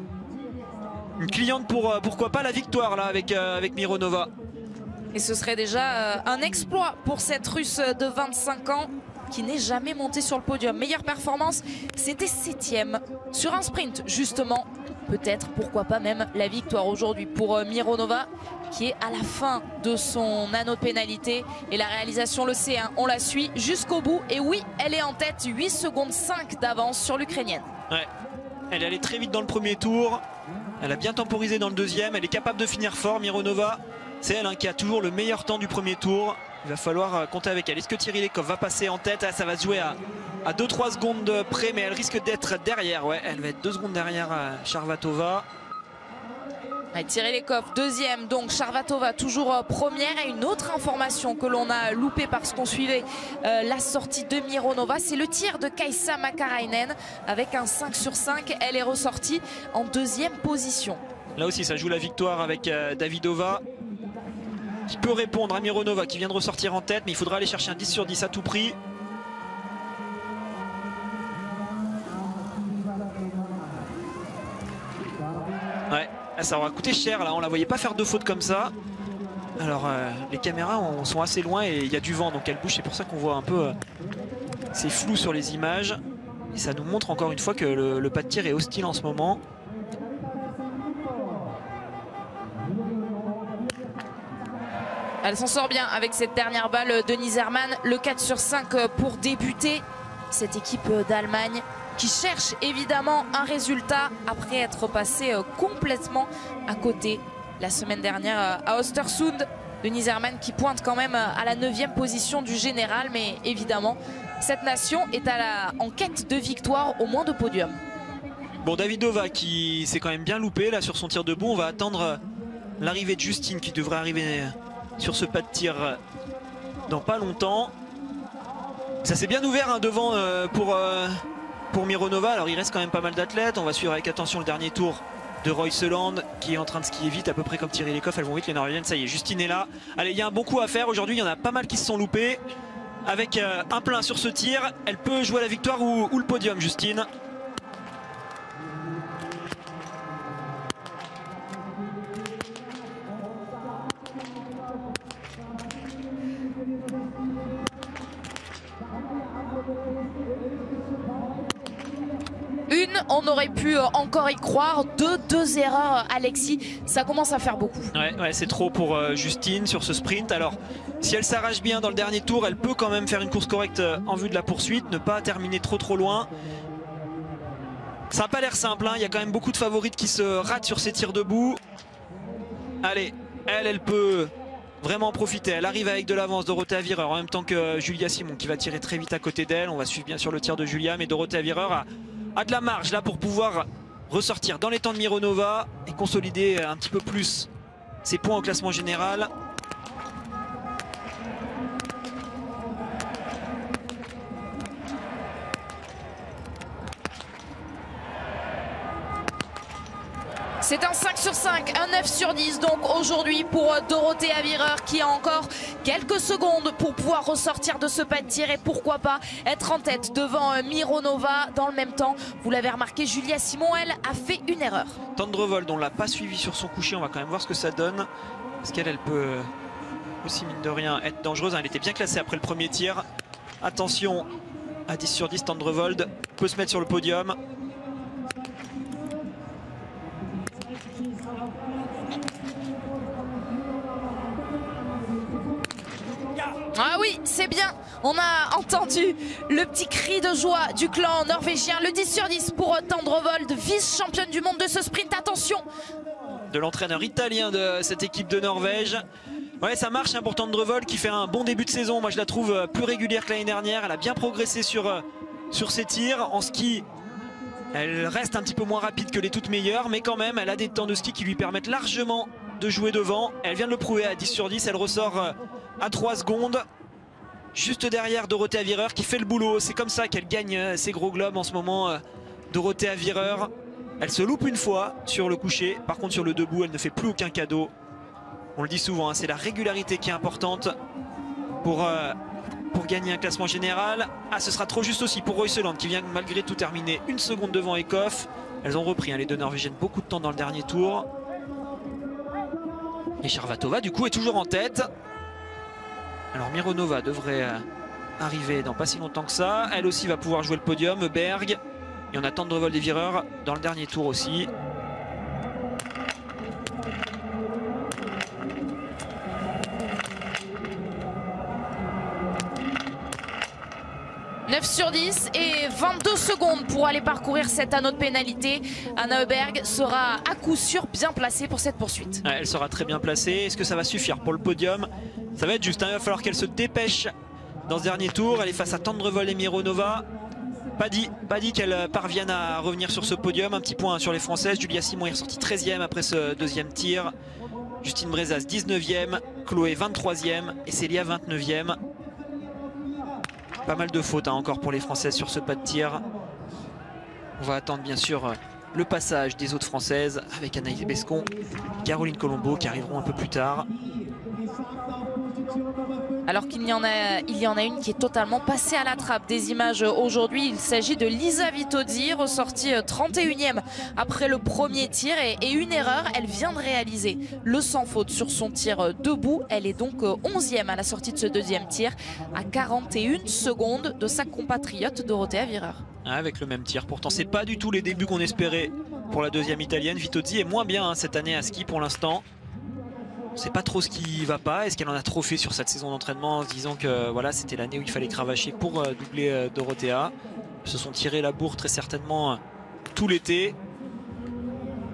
Une cliente pour pourquoi pas la victoire là avec Mironova. Et ce serait déjà un exploit pour cette Russe de 25 ans qui n'est jamais montée sur le podium. Meilleure performance, c'était 7e sur un sprint justement. Peut-être, pourquoi pas même la victoire aujourd'hui pour Mironova qui est à la fin de son anneau de pénalité. Et la réalisation le sait, on la suit jusqu'au bout. Et oui, elle est en tête, 8 secondes 5 d'avance sur l'Ukrainienne. Ouais, elle est allée très vite dans le premier tour. Elle a bien temporisé dans le deuxième. Elle est capable de finir fort, Mironova. C'est elle qui a toujours le meilleur temps du premier tour. Il va falloir compter avec elle. Est-ce que Thierry Lecoff va passer en tête? Ça va se jouer à 2-3 secondes près, mais elle risque d'être derrière. Ouais, elle va être 2 secondes derrière Charvatova. Ouais, Thierry Lecoff, 2e, donc Charvatova toujours première. Et une autre information que l'on a loupée parce qu'on suivait la sortie de Mironova, c'est le tir de Kaisa Makarainen avec un 5 sur 5. Elle est ressortie en 2e position. Là aussi, ça joue la victoire avec Davidova. qui peut répondre à Mironova qui vient de ressortir en tête, mais il faudra aller chercher un 10 sur 10 à tout prix. Ouais, ça aura coûté cher là, on la voyait pas faire de fautes comme ça. Alors les caméras sont assez loin et il y a du vent donc elle bouge, c'est pour ça qu'on voit un peu, c'est flou sur les images. Et ça nous montre encore une fois que le pas de tir est hostile en ce moment. Elle s'en sort bien avec cette dernière balle, Denise Herrmann. Le 4 sur 5 pour débuter cette équipe d'Allemagne qui cherche évidemment un résultat après être passé complètement à côté la semaine dernière à Östersund. Denise Herrmann qui pointe quand même à la 9e position du général, mais évidemment cette nation est en quête de victoire, au moins de podium. Bon, Davidova qui s'est quand même bien loupé là sur son tir debout. On va attendre l'arrivée de Justine qui devrait arriver sur ce pas de tir dans pas longtemps. Ça s'est bien ouvert hein, devant pour Mironova. Alors il reste quand même pas mal d'athlètes. On va suivre avec attention le dernier tour de Royseland qui est en train de skier vite, à peu près comme Thierry Lecoff. Elles vont vite les Norvégiennes. Ça y est, Justine est là. Allez, il y a un bon coup à faire aujourd'hui. Il y en a pas mal qui se sont loupés. Avec un plein sur ce tir, elle peut jouer la victoire ou le podium, Justine. On aurait pu encore y croire. Deux erreurs, Alexis, ça commence à faire beaucoup. Ouais, c'est trop pour Justine sur ce sprint. Alors si elle s'arrache bien dans le dernier tour, elle peut quand même faire une course correcte en vue de la poursuite, ne pas terminer trop loin. Ça n'a pas l'air simple hein. Il y a quand même beaucoup de favorites qui se ratent sur ces tirs debout. Allez, elle peut vraiment profiter. Elle arrive avec de l'avance, Dorothée Avirer, en même temps que Julia Simon qui va tirer très vite à côté d'elle. On va suivre bien sûr le tir de Julia, mais Dorothée Avirer a de la marge là pour pouvoir ressortir dans les temps de Mironova et consolider un petit peu plus ses points au classement général. C'est un 5 sur 5, un 9 sur 10 donc aujourd'hui pour Dorothée Avirer qui a encore quelques secondes pour pouvoir ressortir de ce pas de tir et pourquoi pas être en tête devant Mironova. Dans le même temps, vous l'avez remarqué, Julia Simon, elle, a fait une erreur. Tendrevold, on ne l'a pas suivi sur son coucher, on va quand même voir ce que ça donne. Parce qu'elle peut aussi, mine de rien, être dangereuse. Elle était bien classée après le premier tir. Attention, à 10 sur 10, Tendrevold peut se mettre sur le podium. Ah oui, c'est bien. On a entendu le petit cri de joie du clan norvégien. Le 10 sur 10 pour Tendrevold, vice-championne du monde de ce sprint. Attention. De l'entraîneur italien de cette équipe de Norvège. Ouais, ça marche hein, pour Tendrevold qui fait un bon début de saison. Moi, je la trouve plus régulière que l'année dernière. Elle a bien progressé sur ses tirs. En ski, elle reste un petit peu moins rapide que les toutes meilleures. Mais quand même, elle a des temps de ski qui lui permettent largement de jouer devant. Elle vient de le prouver à 10 sur 10. Elle ressort à 3 secondes. Juste derrière Dorothée Avirer qui fait le boulot. C'est comme ça qu'elle gagne ses gros globes en ce moment. Dorothée Avirer. Elle se loupe une fois sur le coucher. Par contre, sur le debout, elle ne fait plus aucun cadeau. On le dit souvent, hein, c'est la régularité qui est importante pour gagner un classement général. Ah, ce sera trop juste aussi pour Royseland qui vient malgré tout terminer une seconde devant Eckhoff. Elles ont repris, hein, les deux Norvégiennes, beaucoup de temps dans le dernier tour. Et Charvatova, du coup, est toujours en tête. Alors Mironova devrait arriver dans pas si longtemps que ça. Elle aussi va pouvoir jouer le podium. Berg. Et on attend Tendrevold et Avirer dans le dernier tour aussi. « 9 sur 10 et 22 secondes pour aller parcourir cet anneau de pénalité. Anna Öberg sera à coup sûr bien placée pour cette poursuite. Ouais, elle sera très bien placée. Est-ce que ça va suffire pour le podium? Ça va être juste, hein. Il va falloir qu'elle se dépêche dans ce dernier tour. Elle est face à Tendrevold et Mironova. Pas dit qu'elle parvienne à revenir sur ce podium. Un petit point sur les Françaises. Julia Simon est ressortie 13e après ce deuxième tir. Justine Brezas 19e. Chloé 23e et Célia 29e. Pas mal de fautes hein, encore pour les Françaises sur ce pas de tir. On va attendre bien sûr le passage des autres Françaises avec Anaïs Bescon, Caroline Colombo qui arriveront un peu plus tard. Alors qu'il y en a une qui est totalement passée à la trappe des images aujourd'hui. Il s'agit de Lisa Vitozzi, ressortie 31e après le premier tir et une erreur. Elle vient de réaliser le sans faute sur son tir debout. Elle est donc 11e à la sortie de ce deuxième tir, à 41 secondes de sa compatriote Dorothea Virer. Avec le même tir. Pourtant, c'est pas du tout les débuts qu'on espérait pour la deuxième italienne. Vitozzi est moins bien cette année à ski pour l'instant. On ne sait pas trop ce qui va pas. Est-ce qu'elle en a trop fait sur cette saison d'entraînement en se disant que voilà, c'était l'année où il fallait cravacher pour doubler Dorothea. Ils se sont tirés la bourre très certainement tout l'été.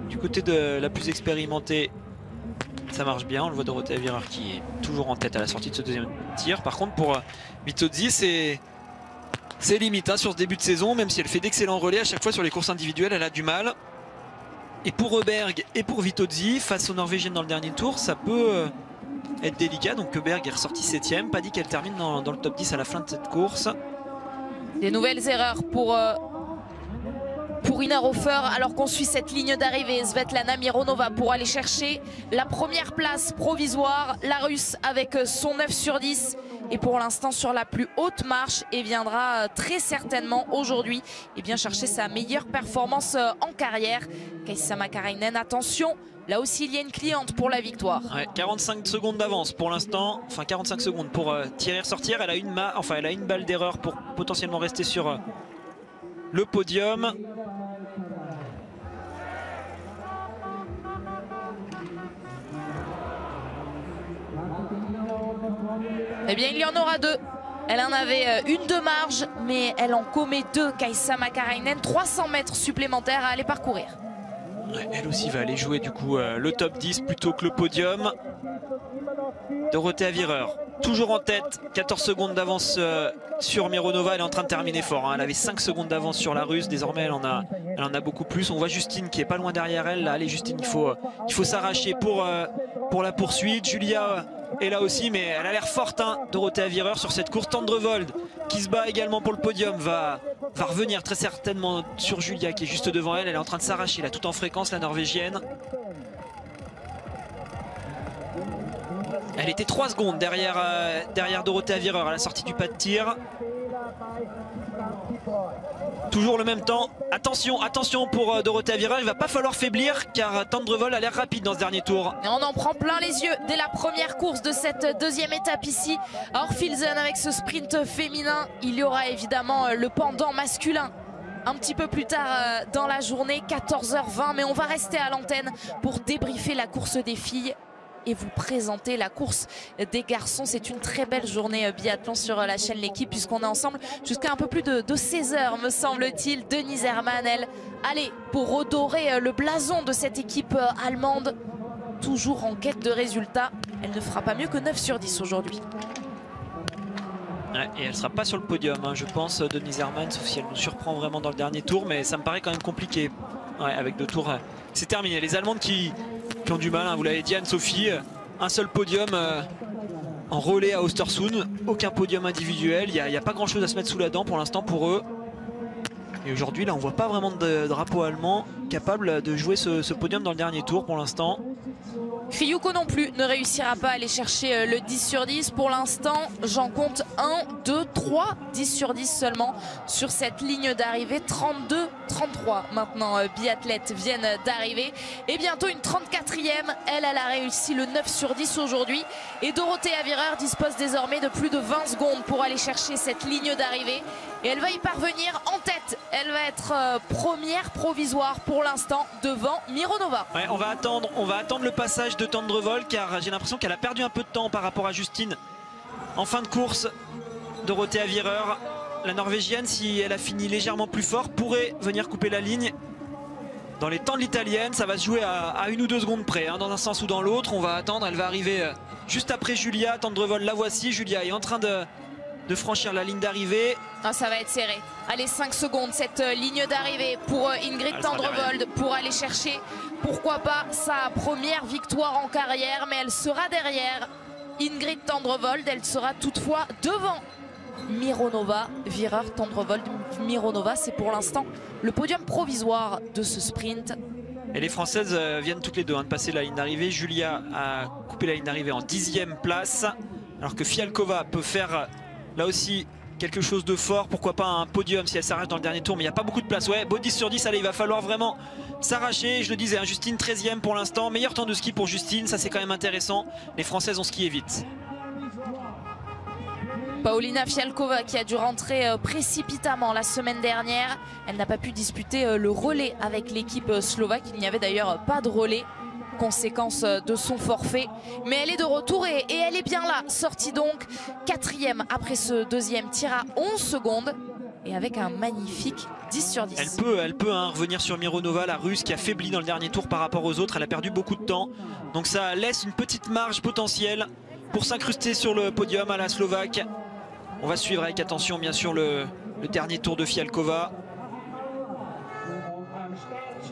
Du côté de la plus expérimentée, ça marche bien. On le voit, Dorothea Virer qui est toujours en tête à la sortie de ce deuxième tir. Par contre, pour Vitozzi, c'est limite hein, sur ce début de saison. Même si elle fait d'excellents relais, à chaque fois sur les courses individuelles, elle a du mal. Et pour Öberg et pour Vitozzi, face aux Norvégiennes dans le dernier tour, ça peut être délicat. Donc Öberg est ressortie 7e. Pas dit qu'elle termine dans le top 10 à la fin de cette course. Des nouvelles erreurs pour Ina Hofer, alors qu'on suit cette ligne d'arrivée. Svetlana Mironova pour aller chercher la première place provisoire. La Russe avec son 9 sur 10. Et pour l'instant sur la plus haute marche, et viendra très certainement aujourd'hui chercher sa meilleure performance en carrière. Kaisa Makarainen, attention, là aussi il y a une cliente pour la victoire. Ouais, 45 secondes d'avance pour l'instant, enfin 45 secondes pour tirer ressortir. Elle a une balle d'erreur pour potentiellement rester sur le podium. Eh bien, il y en aura deux. Elle en avait une de marge, mais elle en commet deux. Kaisa Makarainen, 300 mètres supplémentaires à aller parcourir. Ouais, elle aussi va aller jouer du coup le top 10 plutôt que le podium. Dorothea Virer, toujours en tête, 14 secondes d'avance sur Mironova. Elle est en train de terminer fort, hein. Elle avait 5 secondes d'avance sur la Russe, désormais elle en a beaucoup plus. On voit Justine qui est pas loin derrière elle. Là, allez Justine, il faut s'arracher pour la poursuite. Julia est là aussi, mais elle a l'air forte, hein, Dorothea Virer sur cette course. Tendrevold qui se bat également pour le podium va revenir très certainement sur Julia qui est juste devant elle. Elle est en train de s'arracher là, tout en fréquence, la Norvégienne. Elle était 3 secondes derrière Dorothea Virer à la sortie du pas de tir. Toujours le même temps. Attention, attention pour Dorothea Virer. Il va pas falloir faiblir car Tendrevold a l'air rapide dans ce dernier tour. Et on en prend plein les yeux dès la première course de cette deuxième étape ici à Orfilsen avec ce sprint féminin. Il y aura évidemment le pendant masculin un petit peu plus tard dans la journée, 14h20. Mais on va rester à l'antenne pour débriefer la course des filles et vous présenter la course des garçons. C'est une très belle journée biathlon sur la chaîne L'Équipe puisqu'on est ensemble jusqu'à un peu plus de 16h me semble-t-il. Denise Herrmann, elle, allez, pour redorer le blason de cette équipe allemande, toujours en quête de résultats. Elle ne fera pas mieux que 9 sur 10 aujourd'hui. Ouais, et elle ne sera pas sur le podium, hein, je pense, Denise Herrmann, sauf si elle nous surprend vraiment dans le dernier tour, mais ça me paraît quand même compliqué. Ouais, avec 2 tours, c'est terminé. Les Allemandes qui ont du mal, hein, vous l'avez dit Anne-Sophie, un seul podium en relais à Östersund, aucun podium individuel, il n'y a pas grand chose à se mettre sous la dent pour l'instant pour eux. Et aujourd'hui là on voit pas vraiment de drapeau allemand capable de jouer ce podium dans le dernier tour pour l'instant. Kriouko non plus ne réussira pas à aller chercher le 10 sur 10 pour l'instant. J'en compte 1, 2, 3 10 sur 10 seulement sur cette ligne d'arrivée. 32, 33 maintenant biathlètes viennent d'arriver. Et bientôt une 34e. Elle a réussi le 9 sur 10 aujourd'hui. Et Dorothea Virer dispose désormais de plus de 20 secondes pour aller chercher cette ligne d'arrivée. Et elle va y parvenir en tête. Elle va être première provisoire pour l'instant devant Mironova. Ouais, on va attendre le passage de Tendrevold car j'ai l'impression qu'elle a perdu un peu de temps par rapport à Justine en fin de course. Dorothea Virer, la Norvégienne, si elle a fini légèrement plus fort, pourrait venir couper la ligne. Dans les temps de l'Italienne, ça va se jouer à 1 ou 2 secondes près, hein, dans un sens ou dans l'autre. On va attendre, elle va arriver juste après Julia. Tendrevold, la voici. Julia est en train de franchir la ligne d'arrivée. Ah, ça va être serré. Allez, 5 secondes, cette ligne d'arrivée pour Ingrid Tendrevold pour aller chercher, pourquoi pas, sa première victoire en carrière. Mais elle sera derrière Ingrid Tendrevold. Elle sera toutefois devant Mironova. Virer, Tendrevold, Mironova. C'est pour l'instant le podium provisoire de ce sprint. Et les Françaises viennent toutes les deux de passer la ligne d'arrivée. Julia a coupé la ligne d'arrivée en 10e place. Alors que Fialkova peut faire là aussi quelque chose de fort. Pourquoi pas un podium si elle s'arrache dans le dernier tour. Mais il n'y a pas beaucoup de place. Ouais, beau 10 sur 10. Allez, il va falloir vraiment s'arracher. Je le disais, hein, Justine 13e pour l'instant. Meilleur temps de ski pour Justine. Ça, c'est quand même intéressant. Les Françaises ont skié vite. Paulina Fialkova qui a dû rentrer précipitamment la semaine dernière. Elle n'a pas pu disputer le relais avec l'équipe slovaque. Il n'y avait d'ailleurs pas de relais, conséquence de son forfait. Mais elle est de retour et elle est bien là. Sortie donc 4e après ce deuxième tir à 11 secondes. Et avec un magnifique 10 sur 10. Elle peut hein, revenir sur Mironova, la Russe qui a faibli dans le dernier tour par rapport aux autres. Elle a perdu beaucoup de temps. Donc ça laisse une petite marge potentielle pour s'incruster sur le podium à la Slovaque. On va suivre avec attention bien sûr le dernier tour de Fialkova.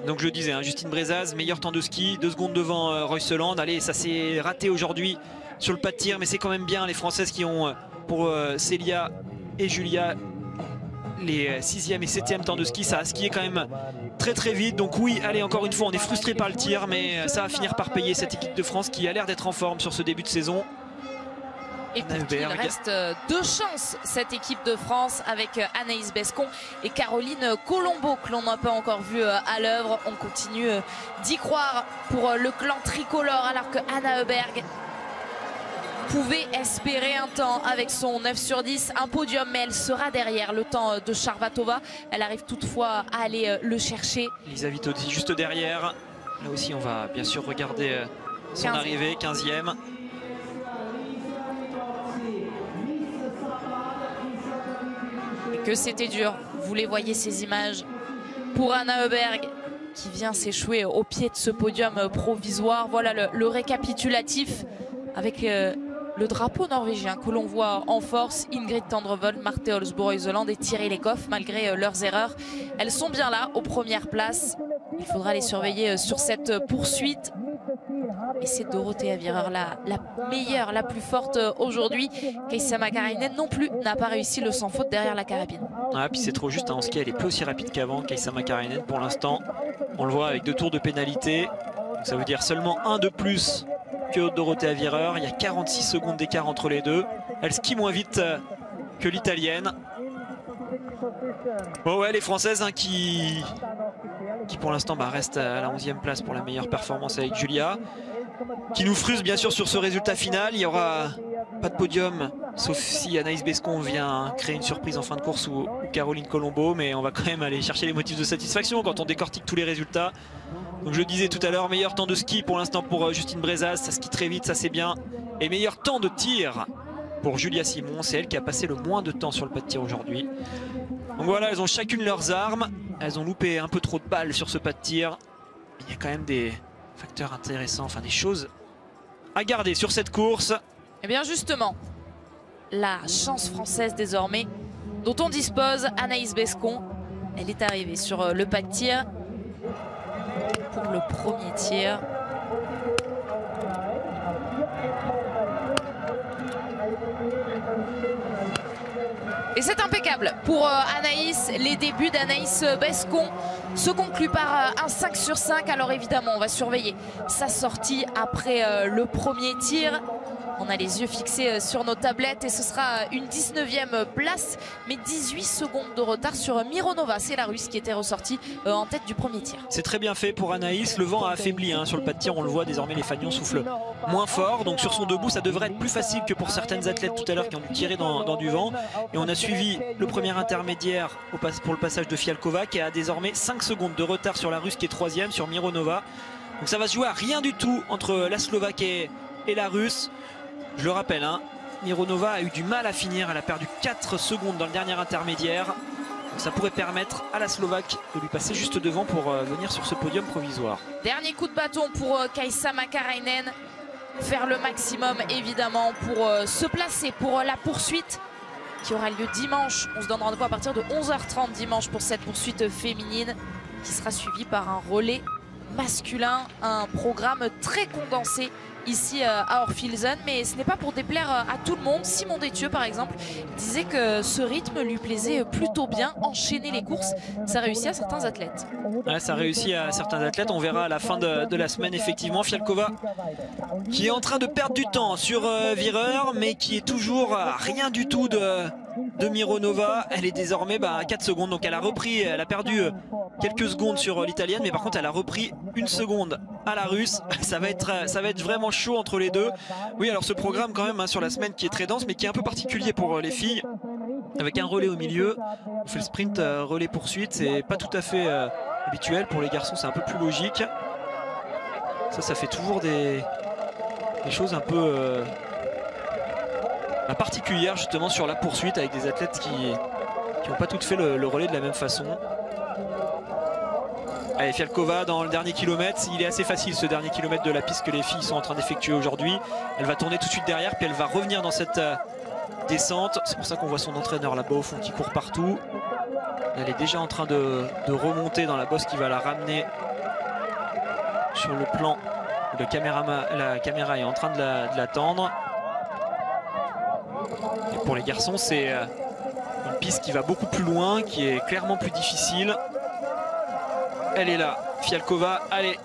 Donc je le disais, hein, Justine Brezaz, meilleur temps de ski, 2 secondes devant Royseland. Allez, ça s'est raté aujourd'hui sur le pas de tir, mais c'est quand même bien les Françaises qui ont pour Célia et Julia les 6e et 7e temps de ski. Ça a skié quand même très très vite. Donc oui, allez, encore une fois, on est frustré par le tir, mais ça va finir par payer cette équipe de France qui a l'air d'être en forme sur ce début de saison. Et pour qu'il reste 2 chances, cette équipe de France avec Anaïs Bescon et Caroline Colombo que l'on n'a pas encore vu à l'œuvre. On continue d'y croire pour le clan tricolore alors que Anna Heuberg pouvait espérer un temps avec son 9 sur 10, un podium, mais elle sera derrière le temps de Charvatova. Elle arrive toutefois à aller le chercher. Lisa Vitozzi juste derrière. Là aussi on va bien sûr regarder son arrivée, 15e. Que c'était dur, vous les voyez ces images pour Anna Heuberg qui vient s'échouer au pied de ce podium provisoire. Voilà le récapitulatif avec le drapeau norvégien que l'on voit en force. Ingrid Tendrevold, Marte Olsbo-Reuseland et Thierry Lecoff, malgré leurs erreurs, elles sont bien là aux premières places. Il faudra les surveiller sur cette poursuite. Et c'est Dorothea Virer la meilleure, la plus forte aujourd'hui. Kaisa Makarainen non plus n'a pas réussi le sans faute derrière la carabine. Ah, puis c'est trop juste, hein, en ski elle est plus aussi rapide qu'avant. Kaisa Makarainen pour l'instant, on le voit avec 2 tours de pénalité. Donc ça veut dire seulement 1 de plus que Dorothea Virer. Il y a 46 secondes d'écart entre les deux. Elle skie moins vite que l'italienne. Bon ouais, les Françaises hein, qui pour l'instant restent à la 11e place pour la meilleure performance avec Julia. Qui nous frustre bien sûr sur ce résultat final. Il n'y aura pas de podium, sauf si Anaïs Bescon vient créer une surprise en fin de course ou Caroline Colombo. Mais on va quand même aller chercher les motifs de satisfaction quand on décortique tous les résultats. Donc je le disais tout à l'heure, meilleur temps de ski pour l'instant pour Justine Brezaz. Ça skie très vite, ça c'est bien. Et meilleur temps de tir pour Julia Simon. C'est elle qui a passé le moins de temps sur le pas de tir aujourd'hui. Donc voilà, elles ont chacune leurs armes. Elles ont loupé un peu trop de balles sur ce pas de tir. Il y a quand même des facteurs intéressants, enfin des choses à garder sur cette course. Et bien justement, la chance française désormais dont on dispose, Anaïs Bescon. Elle est arrivée sur le pas de tir pour le premier tir. Et c'est impeccable pour Anaïs. Les débuts d'Anaïs Bescon se concluent par un 5 sur 5. Alors évidemment, on va surveiller sa sortie après le premier tir. On a les yeux fixés sur nos tablettes et ce sera une 19e place, mais 18 secondes de retard sur Mironova. C'est la Russe qui était ressortie en tête du premier tir. C'est très bien fait pour Anaïs. Le vent a affaibli hein, sur le pas de tir, on le voit désormais, les fanions soufflent moins fort. Donc sur son debout, ça devrait être plus facile que pour certaines athlètes tout à l'heure qui ont dû tirer dans du vent. Et on a suivi le premier intermédiaire pour le passage de Fialkova qui a désormais 5 secondes de retard sur la Russe qui est 3e, sur Mironova. Donc ça va se jouer à rien du tout entre la Slovaque et la Russe. Je le rappelle, hein, Mironova a eu du mal à finir, elle a perdu 4 secondes dans le dernier intermédiaire. Donc ça pourrait permettre à la Slovaque de lui passer juste devant pour venir sur ce podium provisoire. Dernier coup de bâton pour Kaisa Makarainen. Faire le maximum évidemment pour se placer pour la poursuite qui aura lieu dimanche. On se donne rendez-vous à partir de 11h30 dimanche pour cette poursuite féminine qui sera suivie par un relais masculin. Un programme très condensé ici à Orphilsen, mais ce n'est pas pour déplaire à tout le monde. Simon Détieux par exemple disait que ce rythme lui plaisait plutôt bien, enchaîner les courses, ça réussit à certains athlètes. Ouais, ça réussit à certains athlètes, on verra à la fin de la semaine effectivement. Fialkova qui est en train de perdre du temps sur vireur, mais qui est toujours rien du tout de Mironova. Elle est désormais à 4 secondes, donc elle a perdu quelques secondes sur l'italienne, mais par contre elle a repris 1 seconde à la russe. Ça va être vraiment chaud entre les deux. Oui, alors ce programme quand même sur la semaine qui est très dense, mais qui est un peu particulier pour les filles, avec un relais au milieu. On fait le sprint relais poursuite, c'est pas tout à fait habituel. Pour les garçons c'est un peu plus logique. Ça fait toujours des choses un peu particulières justement sur la poursuite, avec des athlètes qui n'ont pas toutes fait le relais de la même façon. Allez, Fialkova dans le dernier kilomètre. Il est assez facile ce dernier kilomètre de la piste que les filles sont en train d'effectuer aujourd'hui. Elle va tourner tout de suite derrière, puis elle va revenir dans cette descente. C'est pour ça qu'on voit son entraîneur là-bas au fond qui court partout. Elle est déjà en train de remonter dans la bosse qui va la ramener sur le plan. La caméra est en train de l'attendre. Et pour les garçons, c'est une piste qui va beaucoup plus loin, qui est clairement plus difficile. Elle est là, Fialkova, allez,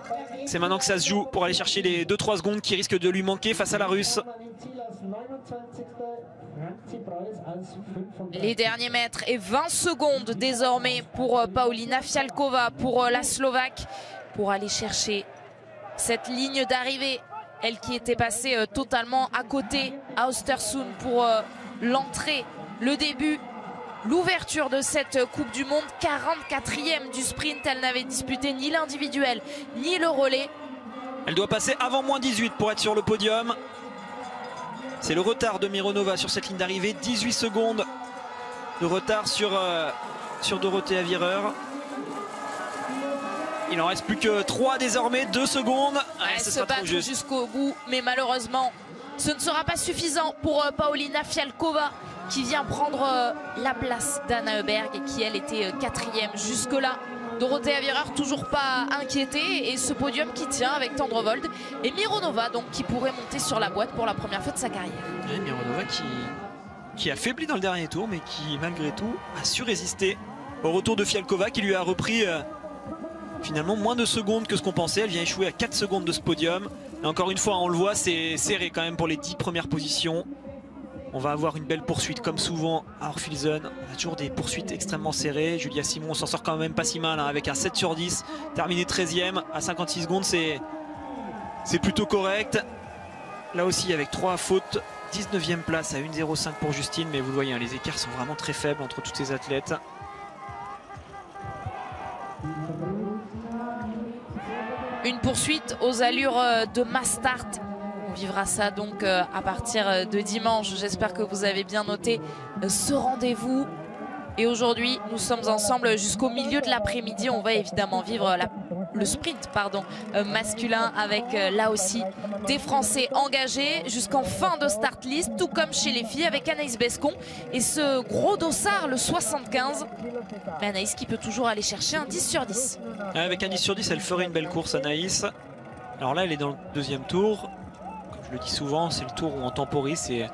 c'est maintenant que ça se joue pour aller chercher les 2-3 secondes qui risquent de lui manquer face à la Russe. Les derniers mètres et 20 secondes désormais pour Paulina Fialkova, pour la Slovaque, pour aller chercher cette ligne d'arrivée. Elle qui était passée totalement à côté à Östersund pour l'entrée, le début, l'ouverture de cette Coupe du Monde. 44e du sprint, elle n'avait disputé ni l'individuel ni le relais. Elle doit passer avant moins 18 pour être sur le podium. C'est le retard de Mironova sur cette ligne d'arrivée. 18 secondes de retard sur Dorothea Virer. Il en reste plus que 3 désormais, 2 secondes. Elle se bat jusqu'au bout, mais malheureusement, ce ne sera pas suffisant pour Paulina Fialkova, qui vient prendre la place d'Anna Heuberg et qui elle était 4e jusque-là. Dorothea Virer toujours pas inquiétée, et ce podium qui tient avec Tendrevold et Mironova donc qui pourrait monter sur la boîte pour la première fois de sa carrière. Et Mironova qui a faibli dans le dernier tour, mais qui malgré tout a su résister au retour de Fialkova, qui lui a repris finalement moins de secondes que ce qu'on pensait. Elle vient échouer à 4 secondes de ce podium. Et encore une fois, on le voit, c'est serré quand même pour les 10 premières positions. On va avoir une belle poursuite comme souvent à Orphilsen. On a toujours des poursuites extrêmement serrées. Julia Simon s'en sort quand même pas si mal, avec un 7 sur 10. Terminé 13e à 56 secondes, c'est plutôt correct. Là aussi avec 3 fautes. 19e place à 1,05 pour Justine. Mais vous le voyez, les écarts sont vraiment très faibles entre toutes ces athlètes. Une poursuite aux allures de mass start. On vivra ça donc à partir de dimanche. J'espère que vous avez bien noté ce rendez-vous. Et aujourd'hui, nous sommes ensemble jusqu'au milieu de l'après-midi. On va évidemment vivre le sprint masculin avec là aussi des Français engagés jusqu'en fin de start list, tout comme chez les filles avec Anaïs Bescon et ce gros dossard, le 75. Mais Anaïs qui peut toujours aller chercher un 10 sur 10. Avec un 10 sur 10, elle ferait une belle course, Anaïs. Alors là, elle est dans le 2e tour. Comme je le dis souvent, c'est le tour où on temporise. C'est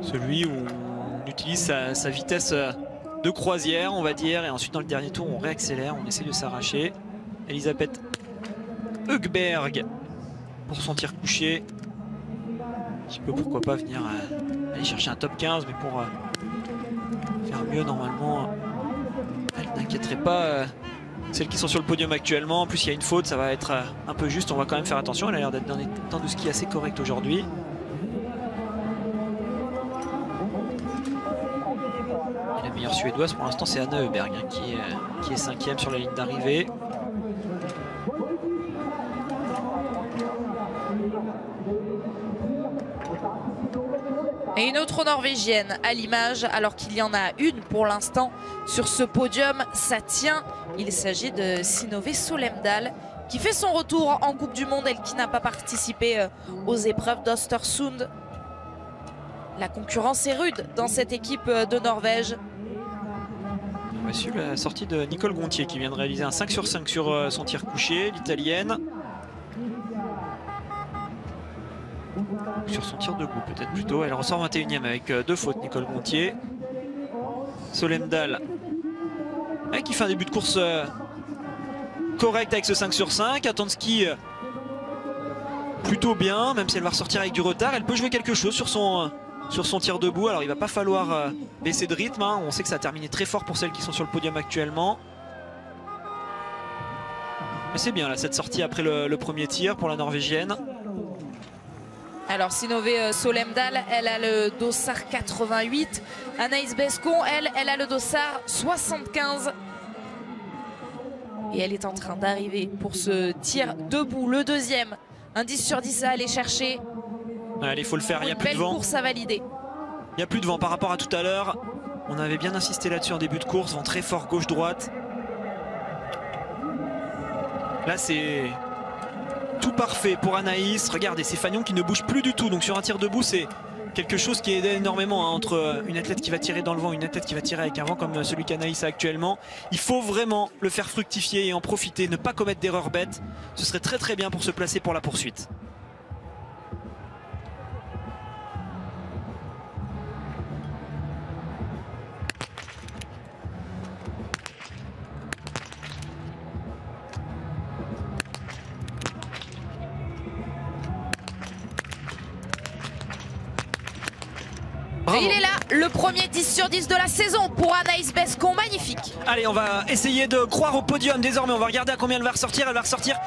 celui où on utilise sa vitesse de croisière, on va dire. Et ensuite, dans le dernier tour, on réaccélère, on essaie de s'arracher. Elisabeth Högberg pour son tir couché. Qui peut pourquoi pas venir aller chercher un top 15, mais pour faire mieux normalement, elle n'inquiéterait pas celles qui sont sur le podium actuellement. En plus, il y a une faute, ça va être un peu juste. On va quand même faire attention. Elle a l'air d'être dans des temps de ski assez corrects aujourd'hui. Et la meilleure suédoise pour l'instant, c'est Anna Heuberg qui est 5e sur la ligne d'arrivée. Et une autre norvégienne à l'image, alors qu'il y en a une pour l'instant sur ce podium, ça tient. Il s'agit de Synnøve Solemdahl qui fait son retour en Coupe du Monde, elle qui n'a pas participé aux épreuves d'Östersund. La concurrence est rude dans cette équipe de Norvège. On a su la sortie de Nicole Gontier qui vient de réaliser un 5 sur 5 sur son tir couché, l'italienne. Sur son tir debout peut-être plutôt. Elle ressort 21e avec 2 fautes, Nicole Gontier. Solemdal qui fait un début de course correct avec ce 5 sur 5. Atanski plutôt bien, même si elle va ressortir avec du retard. Elle peut jouer quelque chose sur son tir debout. Alors il va pas falloir baisser de rythme, hein. On sait que ça a terminé très fort pour celles qui sont sur le podium actuellement. Mais c'est bien là cette sortie après le premier tir pour la Norvégienne. Alors Synnøve Solemdal, elle a le dossard 88. Anaïs Bescon, elle a le dossard 75. Et elle est en train d'arriver pour ce tir debout, le deuxième. Un 10 sur 10 à aller chercher. Allez, il faut le faire, il n'y a plus de vent. Belle course à valider. Il n'y a plus de vent par rapport à tout à l'heure. On avait bien insisté là-dessus en début de course, vent très fort gauche-droite. Là c'est tout parfait pour Anaïs. Regardez, c'est Fagnon qui ne bouge plus du tout. Donc sur un tir debout, c'est quelque chose qui aide énormément, hein, entre une athlète qui va tirer dans le vent, une athlète qui va tirer avec un vent comme celui qu'Anaïs a actuellement. Il faut vraiment le faire fructifier et en profiter, ne pas commettre d'erreurs bêtes. Ce serait très très bien pour se placer pour la poursuite. Et il est là, le premier 10 sur 10 de la saison pour Anaïs Bescon, magnifique. Allez, on va essayer de croire au podium désormais. On va regarder à combien elle va ressortir. Elle va ressortir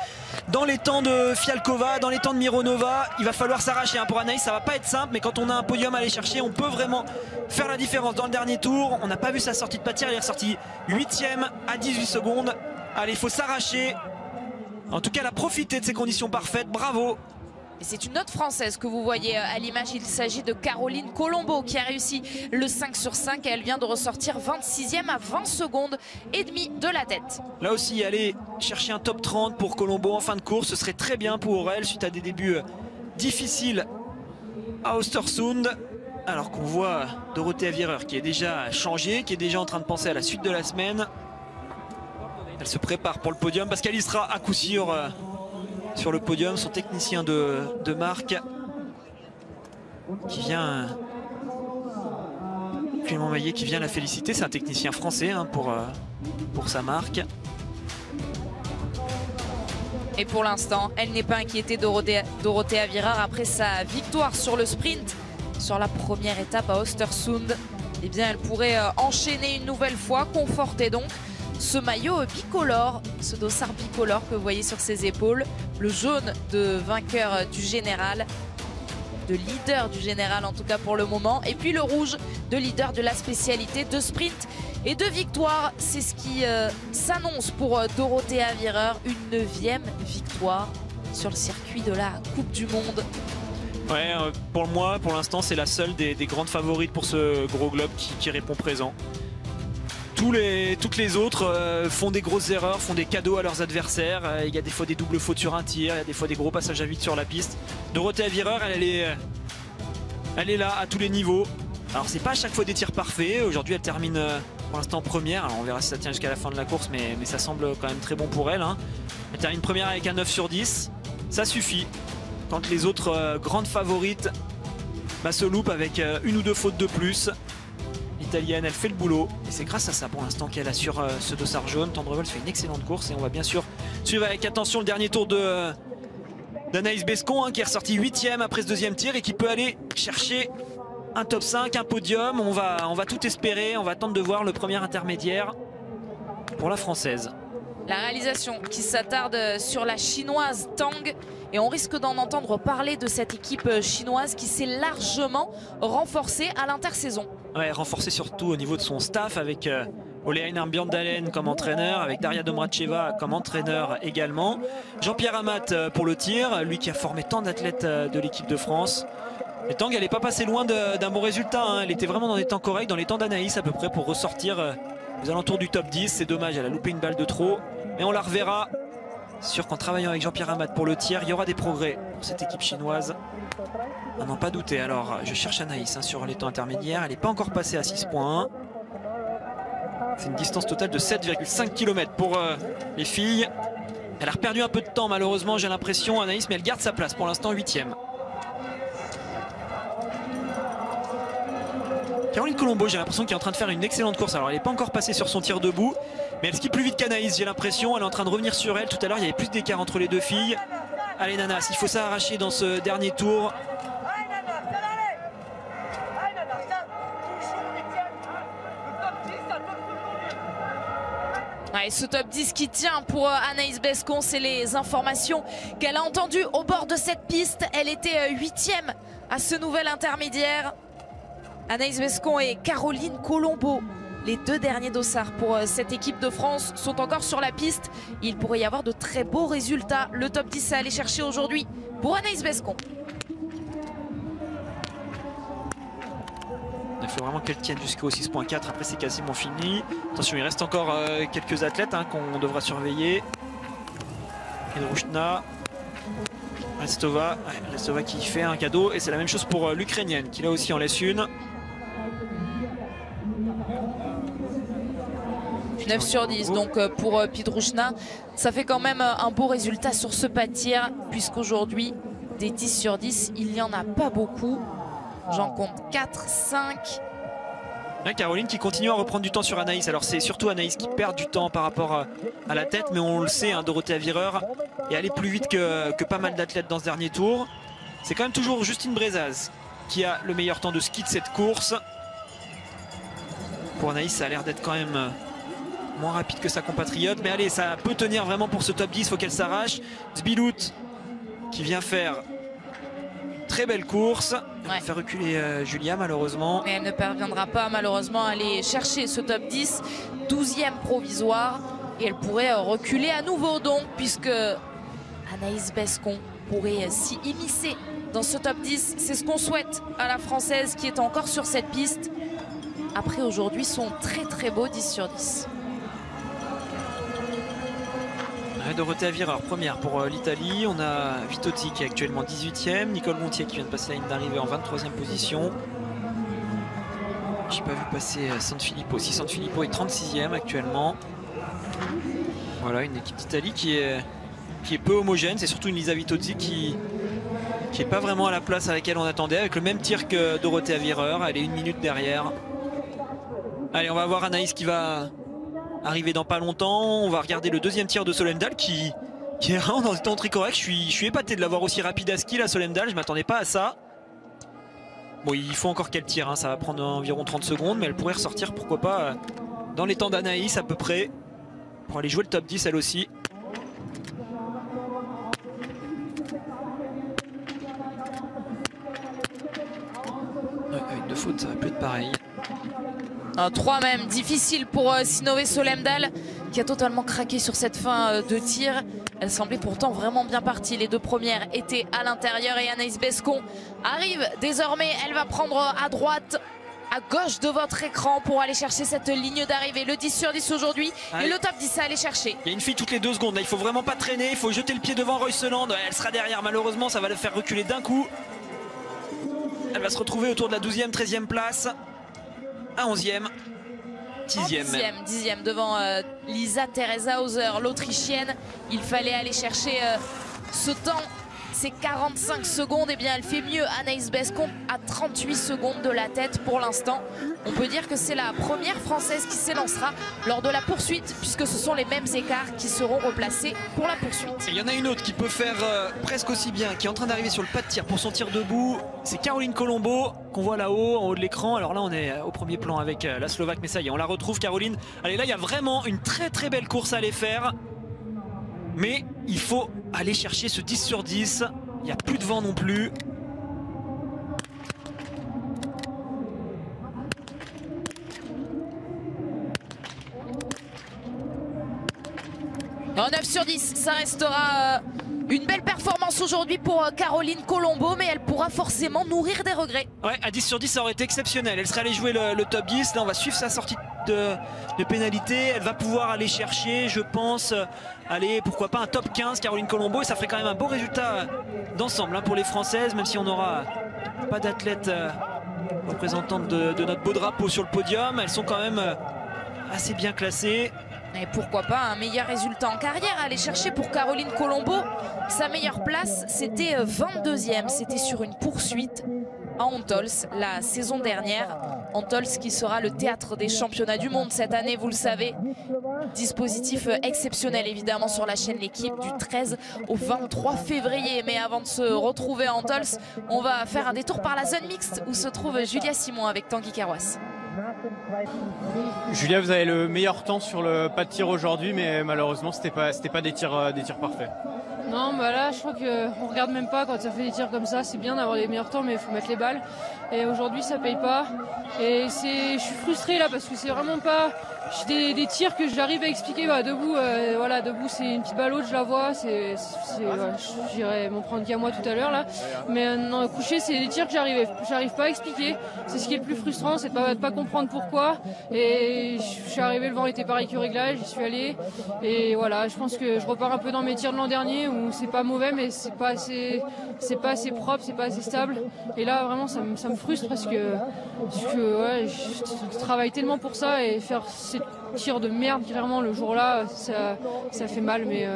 dans les temps de Fialkova, dans les temps de Mironova. Il va falloir s'arracher, hein. Pour Anaïs, ça va pas être simple, mais quand on a un podium à aller chercher, on peut vraiment faire la différence dans le dernier tour. On n'a pas vu sa sortie de pâtière, elle est ressortie 8e à 18 secondes. Allez, il faut s'arracher. En tout cas, elle a profité de ces conditions parfaites. Bravo. Et c'est une autre Française que vous voyez à l'image. Il s'agit de Caroline Colombo qui a réussi le 5 sur 5 et elle vient de ressortir 26e à 20 secondes et demie de la tête. Là aussi, aller chercher un top 30 pour Colombo en fin de course, ce serait très bien pour elle suite à des débuts difficiles à Östersund. Alors qu'on voit Dorothea Wierer qui est déjà changée, qui est déjà en train de penser à la suite de la semaine. Elle se prépare pour le podium parce qu'elle y sera à coup sûr sur le podium. Son technicien de marque qui vient, Clément Maillet, qui vient la féliciter. C'est un technicien français, hein, pour sa marque. Et pour l'instant, elle n'est pas inquiétée, Dorothea Wierer, après sa victoire sur le sprint sur la première étape à Östersund. Eh bien, elle pourrait enchaîner une nouvelle fois, conforter donc ce maillot bicolore, ce dossard bicolore que vous voyez sur ses épaules. Le jaune de vainqueur du général, de leader du général en tout cas pour le moment. Et puis le rouge de leader de la spécialité de sprint et de victoire. C'est ce qui s'annonce pour Dorothea Wierer. Une 9e victoire sur le circuit de la Coupe du Monde. Ouais, pour moi, pour l'instant, c'est la seule des grandes favorites pour ce gros globe qui répond présent. Toutes les autres font des grosses erreurs, font des cadeaux à leurs adversaires. Il y a des fois des doubles fautes sur un tir, il y a des fois des gros passages à vide sur la piste. Dorothea Wierer, elle est là à tous les niveaux. Alors c'est pas à chaque fois des tirs parfaits. Aujourd'hui elle termine pour l'instant première. Alors on verra si ça tient jusqu'à la fin de la course, mais ça semble quand même très bon pour elle, hein. Elle termine première avec un 9 sur 10. Ça suffit. Quand les autres grandes favorites se loupent avec une ou deux fautes de plus. L'italienne, elle fait le boulot et c'est grâce à ça pour l'instant qu'elle assure ce dossard jaune. Tendrevol fait une excellente course et on va bien sûr suivre avec attention le dernier tour d'Anaïs Bescon, hein, qui est ressortie 8e après ce deuxième tir et qui peut aller chercher un top 5, un podium. On va tout espérer, on va attendre de voir le premier intermédiaire pour la Française. La réalisation qui s'attarde sur la chinoise Tang. Et on risque d'en entendre parler de cette équipe chinoise qui s'est largement renforcée à l'intersaison. Ouais, renforcée surtout au niveau de son staff avec Ole Einar Bjørndalen comme entraîneur, avec Daria Domracheva comme entraîneur également. Jean-Pierre Amat pour le tir, lui qui a formé tant d'athlètes de l'équipe de France. Et Tang, elle n'est pas passée loin d'un bon résultat, hein. Elle était vraiment dans des temps corrects, dans les temps d'Anaïs à peu près pour ressortir aux alentours du top 10. C'est dommage, elle a loupé une balle de trop. Mais on la reverra. Sûr qu'en travaillant avec Jean-Pierre Amat pour le tir, il y aura des progrès pour cette équipe chinoise. À n'en pas douter. Alors, je cherche Anaïs, hein, sur les temps intermédiaires. Elle n'est pas encore passée à 6.1. C'est une distance totale de 7,5 km pour les filles. Elle a perdu un peu de temps malheureusement, j'ai l'impression, Anaïs, mais elle garde sa place pour l'instant 8e. Caroline Colombo, j'ai l'impression qu'elle est en train de faire une excellente course. Alors elle n'est pas encore passée sur son tir debout, mais elle skie plus vite qu'Anaïs, j'ai l'impression. Elle est en train de revenir sur elle. Tout à l'heure, il y avait plus d'écart entre les deux filles. Allez Nanas, il faut s'arracher dans ce dernier tour. Ouais, ce top 10 qui tient pour Anaïs Bescon, c'est les informations qu'elle a entendues au bord de cette piste. Elle était 8e à ce nouvel intermédiaire. Anaïs Bescon et Caroline Colombo, les deux derniers dossards pour cette équipe de France, sont encore sur la piste. Il pourrait y avoir de très beaux résultats. Le top 10 à aller chercher aujourd'hui pour Anaïs Bescon. Il faut vraiment qu'elle tienne jusqu'au 6.4. Après, c'est quasiment fini. Attention, il reste encore quelques athlètes qu'on devra surveiller. Piedrushna, Restova. Ouais, Restova qui fait un cadeau. Et c'est la même chose pour l'Ukrainienne qui là aussi en laisse une. 9 sur 10 donc pour Piedrushna. Ça fait quand même un beau résultat sur ce pas de tir, puisqu'aujourd'hui, des 10 sur 10, il n'y en a pas beaucoup. J'en compte 4, 5. Ouais, Caroline qui continue à reprendre du temps sur Anaïs. Alors c'est surtout Anaïs qui perd du temps par rapport à la tête, mais on le sait, Dorothée Avireur est allée plus vite que pas mal d'athlètes dans ce dernier tour. C'est quand même toujours Justine Brezaz qui a le meilleur temps de ski de cette course. Pour Anaïs, ça a l'air d'être quand même moins rapide que sa compatriote. Mais allez, ça peut tenir vraiment pour ce top 10, il faut qu'elle s'arrache. Zbilout qui vient faire très belle course. Elle va faire reculer Julia malheureusement. Mais elle ne parviendra pas malheureusement à aller chercher ce top 10. 12e provisoire. Et elle pourrait reculer à nouveau donc, puisque Anaïs Bescon pourrait s'y immiscer dans ce top 10. C'est ce qu'on souhaite à la Française qui est encore sur cette piste. Après aujourd'hui son très beau 10 sur 10. Dorothée Avireur, première pour l'Italie. On a Vitotti qui est actuellement 18e. Nicole Montier qui vient de passer la ligne d'arrivée en 23e position. J'ai pas vu passer Sanfilippo. Si Sanfilippo est 36e actuellement. Voilà, une équipe d'Italie qui est peu homogène. C'est surtout une Lisa Vitotti qui est pas vraiment à la place à laquelle on attendait. Avec le même tir que Dorothée Avireur. Elle est 1 minute derrière. Allez, on va voir Anaïs qui va arriver dans pas longtemps. On va regarder le deuxième tir de Solendal qui est vraiment dans un temps très correct. Je suis épaté de l'avoir aussi rapide à ski là, Solendal. Je m'attendais pas à ça. Bon, il faut encore qu'elle tire, ça va prendre environ 30 secondes, mais elle pourrait ressortir, pourquoi pas, dans les temps d'Anaïs à peu près, pour aller jouer le top 10 elle aussi. Ouais, avec 2 fautes, ça va plus être pareil. 3 même, difficile pour Sinové Solemdal qui a totalement craqué sur cette fin de tir. Elle semblait pourtant vraiment bien partie. Les 2 premières étaient à l'intérieur et Anaïs Bescon arrive désormais. Elle va prendre à droite, à gauche de votre écran pour aller chercher cette ligne d'arrivée. Le 10 sur 10 aujourd'hui et le top 10 à aller chercher. Il y a une fille toutes les 2 secondes. Là, il faut vraiment pas traîner. Il faut jeter le pied devant Royseland. Elle sera derrière. Malheureusement, ça va le faire reculer d'un coup. Elle va se retrouver autour de la 12e, 13e place. Un 11e, 10e même. 10e devant Lisa Teresa Hauser, l'Autrichienne. Il fallait aller chercher ce temps, ces 45 secondes. Et bien elle fait mieux, Anaïs Bescon, à 38 secondes de la tête pour l'instant. On peut dire que c'est la première Française qui s'élancera lors de la poursuite, puisque ce sont les mêmes écarts qui seront replacés pour la poursuite. Il y en a une autre qui peut faire presque aussi bien, qui est en train d'arriver sur le pas de tir pour son tir debout. C'est Caroline Colombo qu'on voit là-haut, en haut de l'écran. Alors là, on est au premier plan avec la Slovaque, mais ça y est, on la retrouve, Caroline. Allez, là, il y a vraiment une très belle course à aller faire. Mais il faut aller chercher ce 10 sur 10. Il n'y a plus de vent non plus. En 9 sur 10, ça restera une belle performance aujourd'hui pour Caroline Colombo, mais elle pourra forcément nourrir des regrets. Ouais, à 10 sur 10, ça aurait été exceptionnel. Elle serait allée jouer le top 10. Là, on va suivre sa sortie de pénalité. Elle va pouvoir aller chercher, je pense, aller, pourquoi pas, un top 15, Caroline Colombo. Et ça ferait quand même un beau résultat d'ensemble pour les Françaises, même si on n'aura pas d'athlètes représentantes de notre beau drapeau sur le podium. Elles sont quand même assez bien classées. Et pourquoi pas un meilleur résultat en carrière à aller chercher pour Caroline Colombo. Sa meilleure place, c'était 22e. C'était sur une poursuite à Hontols la saison dernière. Antols qui sera le théâtre des championnats du monde cette année, vous le savez. Dispositif exceptionnel évidemment sur la chaîne L'équipe du 13 au 23 février. Mais avant de se retrouver à Antols, on va faire un détour par la zone mixte où se trouve Julia Simon avec Tanguy Carroisse. Julia, vous avez le meilleur temps sur le pas de tir aujourd'hui, mais malheureusement c'était pas des tirs parfaits. Non, bah là, je crois qu'on regarde même pas quand ça fait des tirs comme ça. C'est bien d'avoir les meilleurs temps, mais il faut mettre les balles. Et aujourd'hui, ça paye pas. Et je suis frustrée là parce que c'est vraiment pas des tirs que j'arrive à expliquer. Bah, debout, voilà, debout, c'est une petite balle haute, je la vois. J'irai m'en prendre qu'à moi tout à l'heure là. Mais non, couché, c'est des tirs que j'arrive pas à expliquer. C'est ce qui est le plus frustrant, c'est de pas comprendre pourquoi. Et je suis arrivé, le vent était pareil que réglage, j'y suis allé. Et voilà, je pense que je repars un peu dans mes tirs de l'an dernier où c'est pas mauvais, mais c'est pas assez propre, c'est pas assez stable. Et là, vraiment, ça me frustre parce que ouais, je travaille tellement pour ça et faire ces tirs de merde, clairement, le jour-là, ça fait mal. Mais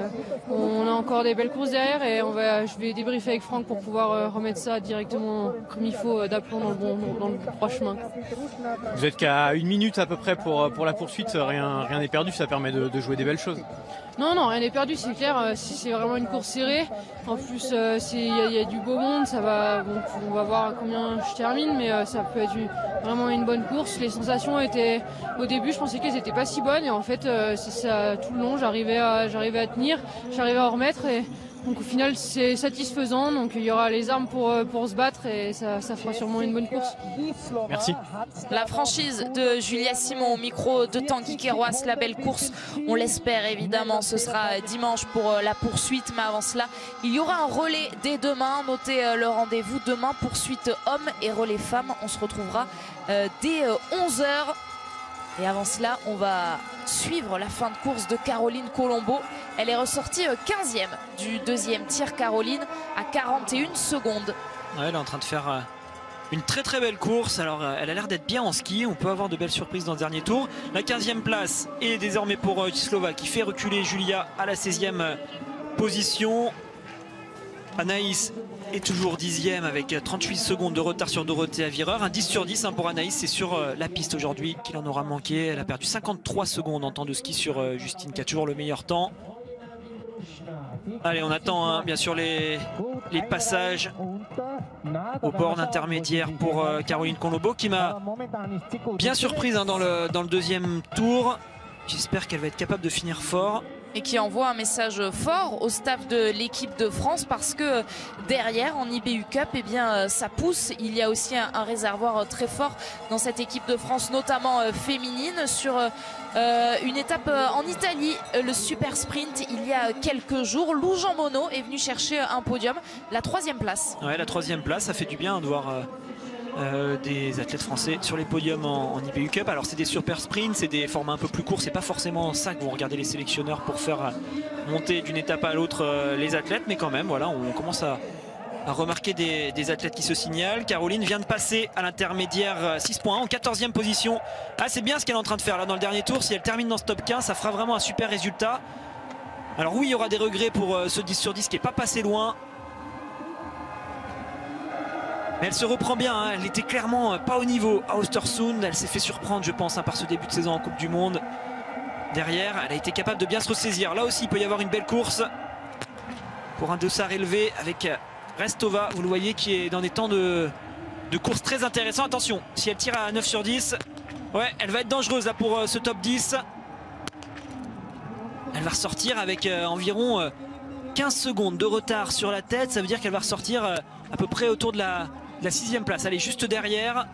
on a encore des belles courses derrière et je vais débriefer avec Franck pour pouvoir remettre ça directement comme il faut, d'aplomb dans le droit chemin. Vous êtes qu'à 1 minute à peu près pour la poursuite, rien n'est perdu, ça permet de jouer des belles choses. Non, rien n'est perdu, c'est clair. Si c'est vraiment une course serrée, en plus il y a du beau monde, ça va. Bon, on va voir combien je termine, mais ça peut être vraiment une bonne course. Les sensations étaient, au début, je pensais qu'elles n'étaient pas si bonnes, et en fait, c'est ça tout le long. J'arrivais à tenir, j'arrivais à en remettre, et donc au final, c'est satisfaisant. Donc il y aura les armes pour se battre, et ça fera sûrement une bonne course. Merci. La franchise de Julia Simon au micro de Tanguy Carroisse, la belle course, on l'espère évidemment, ce sera dimanche pour la poursuite, mais avant cela, il y aura un relais dès demain. Notez le rendez-vous demain, poursuite hommes et relais femmes. On se retrouvera dès 11 h. Et avant cela, on va suivre la fin de course de Caroline Colombo. Elle est ressortie 15e du deuxième tir, Caroline, à 41 secondes. Ouais, elle est en train de faire une très belle course. Alors elle a l'air d'être bien en ski, on peut avoir de belles surprises dans le dernier tour. La 15e place est désormais pour Slova qui fait reculer Julia à la 16e position. Anaïs est toujours 10e avec 38 secondes de retard sur Dorothée Avireur. Un 10 sur 10 pour Anaïs, c'est sur la piste aujourd'hui qu'il en aura manqué. Elle a perdu 53 secondes en temps de ski sur Justine qui a toujours le meilleur temps. Allez, on attend bien sûr les passages aux bornes intermédiaires pour Caroline Colombo qui m'a bien surprise dans le deuxième tour. J'espère qu'elle va être capable de finir fort. Et qui envoie un message fort au staff de l'équipe de France parce que derrière en IBU Cup, eh bien, ça pousse. Il y a aussi un réservoir très fort dans cette équipe de France, notamment féminine, sur une étape en Italie, le super sprint il y a quelques jours. Lou Jean Monod est venu chercher un podium, la 3e place. Ouais, la 3e place, ça fait du bien de voir des athlètes français sur les podiums en IBU Cup. Alors c'est des super sprints, c'est des formats un peu plus courts, c'est pas forcément ça que vont regarder les sélectionneurs pour faire monter d'une étape à l'autre les athlètes, mais quand même voilà, on commence à remarquer des athlètes qui se signalent. Caroline vient de passer à l'intermédiaire 6 points en 14e position. Ah, c'est bien ce qu'elle est en train de faire là dans le dernier tour. Si elle termine dans ce top 15, ça fera vraiment un super résultat. Alors oui, il y aura des regrets pour ce 10 sur 10 qui n'est pas passé loin. Mais elle se reprend bien, hein. Elle était clairement pas au niveau à Östersund. Elle s'est fait surprendre, je pense, par ce début de saison en Coupe du Monde. Derrière, elle a été capable de bien se ressaisir. Là aussi, il peut y avoir une belle course pour un dossard élevé avec Restova, vous le voyez, qui est dans des temps de course très intéressants. Attention, si elle tire à 9 sur 10, ouais, elle va être dangereuse là pour ce top 10. Elle va ressortir avec environ 15 secondes de retard sur la tête. Ça veut dire qu'elle va ressortir à peu près autour de la 6e place. Elle est juste derrière,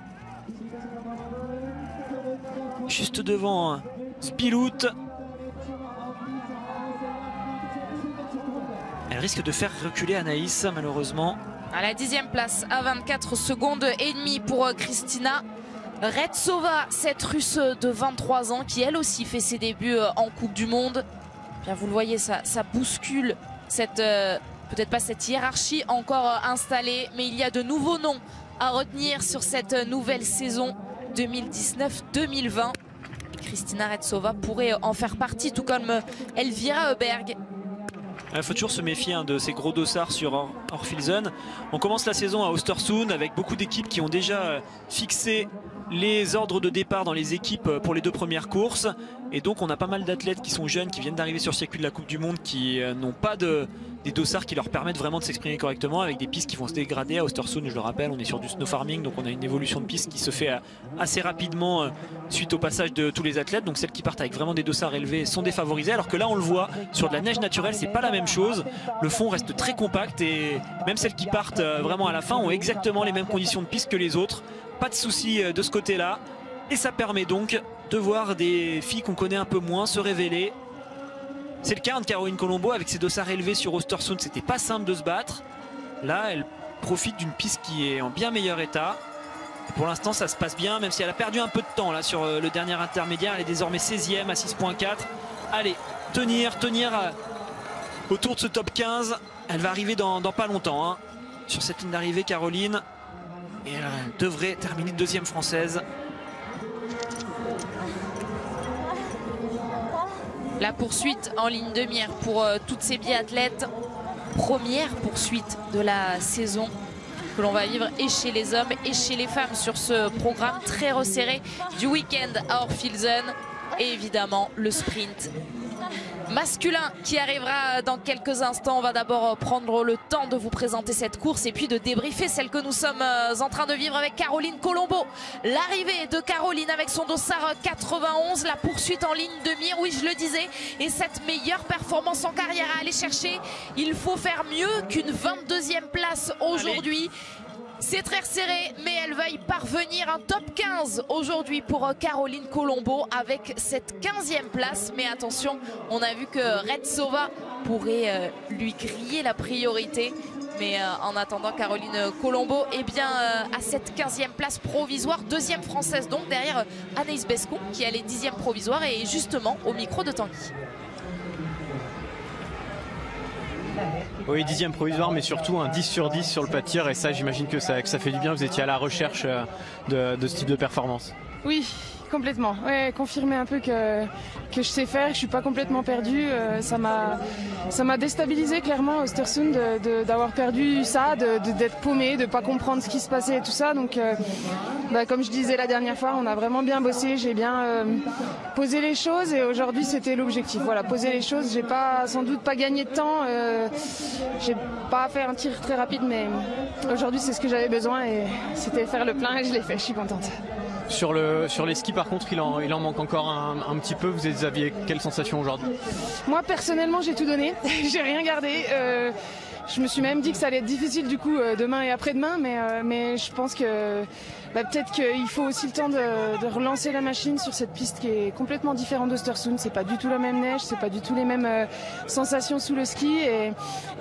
juste devant Spilout. Elle risque de faire reculer Anaïs malheureusement. À la 10e place, à 24 secondes et demie pour Kristina Retsova, cette Russe de 23 ans qui elle aussi fait ses débuts en Coupe du Monde. Bien, vous le voyez, ça bouscule cette peut-être pas cette hiérarchie encore installée, mais il y a de nouveaux noms à retenir sur cette nouvelle saison 2019-2020. Kristina Retsova pourrait en faire partie, tout comme Elvira Heuberg. Il faut toujours se méfier de ces gros dossards sur Orfilsen. On commence la saison à Östersund avec beaucoup d'équipes qui ont déjà fixé les ordres de départ dans les équipes pour les 2 premières courses. Et donc on a pas mal d'athlètes qui sont jeunes, qui viennent d'arriver sur le circuit de la Coupe du Monde, qui n'ont pas des dossards qui leur permettent vraiment de s'exprimer correctement, avec des pistes qui vont se dégrader. À Östersund, je le rappelle, on est sur du snow farming, donc on a une évolution de piste qui se fait assez rapidement suite au passage de tous les athlètes. Donc celles qui partent avec vraiment des dossards élevés sont défavorisées, alors que là on le voit, sur de la neige naturelle, c'est pas la même chose. Le fond reste très compact et même celles qui partent vraiment à la fin ont exactement les mêmes conditions de piste que les autres. Pas de souci de ce côté-là. Et ça permet donc de voir des filles qu'on connaît un peu moins se révéler. C'est le cas de Caroline Colombo avec ses dossards élevés sur Östersund. C'était pas simple de se battre. Là, elle profite d'une piste qui est en bien meilleur état. Et pour l'instant, ça se passe bien, même si elle a perdu un peu de temps là sur le dernier intermédiaire. Elle est désormais 16e à 6.4. Allez, tenir autour de ce top 15. Elle va arriver dans pas longtemps sur cette ligne d'arrivée, Caroline. Et elle devrait terminer 2e française. La poursuite en ligne de mire pour toutes ces biathlètes. Première poursuite de la saison que l'on va vivre et chez les hommes et chez les femmes sur ce programme très resserré du week-end à Orfilsen. Et évidemment le sprint masculin qui arrivera dans quelques instants. On va d'abord prendre le temps de vous présenter cette course et puis de débriefer celle que nous sommes en train de vivre avec Caroline Colombo. L'arrivée de Caroline avec son dossard 91, la poursuite en ligne de mire, oui je le disais, et cette meilleure performance en carrière à aller chercher. Il faut faire mieux qu'une 22e place aujourd'hui. C'est très serré, mais elle va y parvenir. Un top 15 aujourd'hui pour Caroline Colombo avec cette 15e place. Mais attention, on a vu que Retsova pourrait lui griller la priorité. Mais en attendant, Caroline Colombo est bien à cette 15e place provisoire, 2e française donc derrière Anaïs Bescon qui elle est 10e provisoire et justement au micro de Tanguy. Oui, 10e provisoire, mais surtout un 10 sur 10 sur le pas de tir. Et ça, j'imagine que ça fait du bien. Vous étiez à la recherche de ce type de performance. Oui, complètement. Ouais, confirmer un peu que je sais faire, je suis pas complètement perdue. Ça m'a déstabilisé clairement à Östersund d'avoir perdu ça, d'être paumé, de pas comprendre ce qui se passait et tout ça. Donc, comme je disais la dernière fois, on a vraiment bien bossé. J'ai bien posé les choses et aujourd'hui c'était l'objectif. Voilà, poser les choses. J'ai sans doute pas gagné de temps. J'ai pas fait un tir très rapide, mais aujourd'hui c'est ce que j'avais besoin et c'était faire le plein et je l'ai fait. Je suis contente. Sur les skis par contre il en manque encore un petit peu. Vous aviez quelle sensation aujourd'hui? Moi personnellement j'ai tout donné, j'ai rien gardé. Je me suis même dit que ça allait être difficile du coup demain et après-demain, mais je pense que peut-être qu'il faut aussi le temps de relancer la machine sur cette piste qui est complètement différente d'Östersund. C'est pas du tout la même neige, c'est pas du tout les mêmes sensations sous le ski et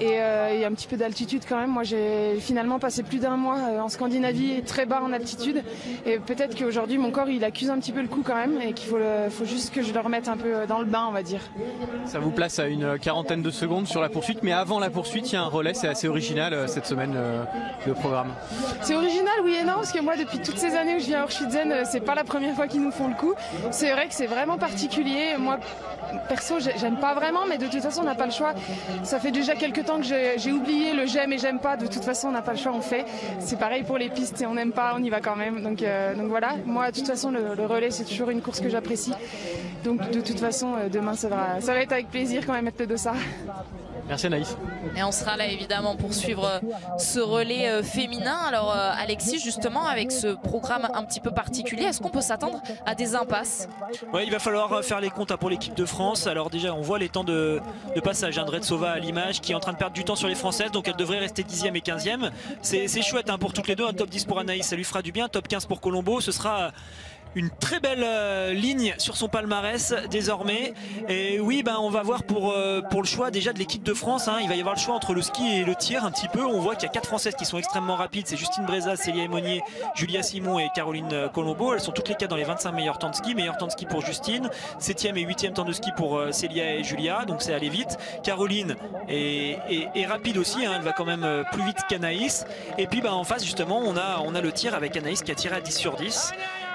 il y a un petit peu d'altitude quand même. Moi j'ai finalement passé plus d'un mois en Scandinavie très bas en altitude et peut-être qu'aujourd'hui mon corps il accuse un petit peu le coup quand même et qu'il faut juste que je le remette un peu dans le bain on va dire. Ça vous place à une 40aine de secondes sur la poursuite, mais avant la poursuite il y a un relais, c'est assez original cette semaine le programme. C'est original oui et non parce que moi depuis toutes ces années où je viens à Orfilsen, c'est pas la première fois qu'ils nous font le coup. C'est vrai que c'est vraiment particulier. Moi, perso, j'aime pas vraiment, mais de toute façon, on n'a pas le choix. Ça fait déjà quelques temps que j'ai oublié le j'aime et j'aime pas. De toute façon, on n'a pas le choix, on fait. C'est pareil pour les pistes, et on n'aime pas, on y va quand même. Donc voilà. Moi, de toute façon, le relais, c'est toujours une course que j'apprécie. Donc de toute façon, demain, ça va être avec plaisir quand même mettre le dossard. Merci Anaïs. Et on sera là évidemment pour suivre ce relais féminin. Alors Alexis, justement avec ce programme un petit peu particulier, est-ce qu'on peut s'attendre à des impasses? Ouais, il va falloir faire les comptes pour l'équipe de France. Alors déjà on voit les temps de passage de Retsova à l'image qui est en train de perdre du temps sur les Françaises, donc elle devrait rester 10e et 15e. C'est chouette pour toutes les deux, un top 10 pour Anaïs, ça lui fera du bien, top 15 pour Colombo, ce sera une très belle ligne sur son palmarès désormais. Et oui, on va voir pour le choix déjà de l'équipe de France. Il va y avoir le choix entre le ski et le tir un petit peu. On voit qu'il y a 4 Françaises qui sont extrêmement rapides. C'est Justine Breza, Célia Aymonier, Julia Simon et Caroline Colombo. Elles sont toutes les 4 dans les 25 meilleurs temps de ski. Meilleur temps de ski pour Justine, 7e et 8e temps de ski pour Célia et Julia. Donc c'est aller vite. Caroline est rapide aussi. Elle va quand même plus vite qu'Anaïs. Et puis en face justement on a le tir avec Anaïs qui a tiré à 10 sur 10.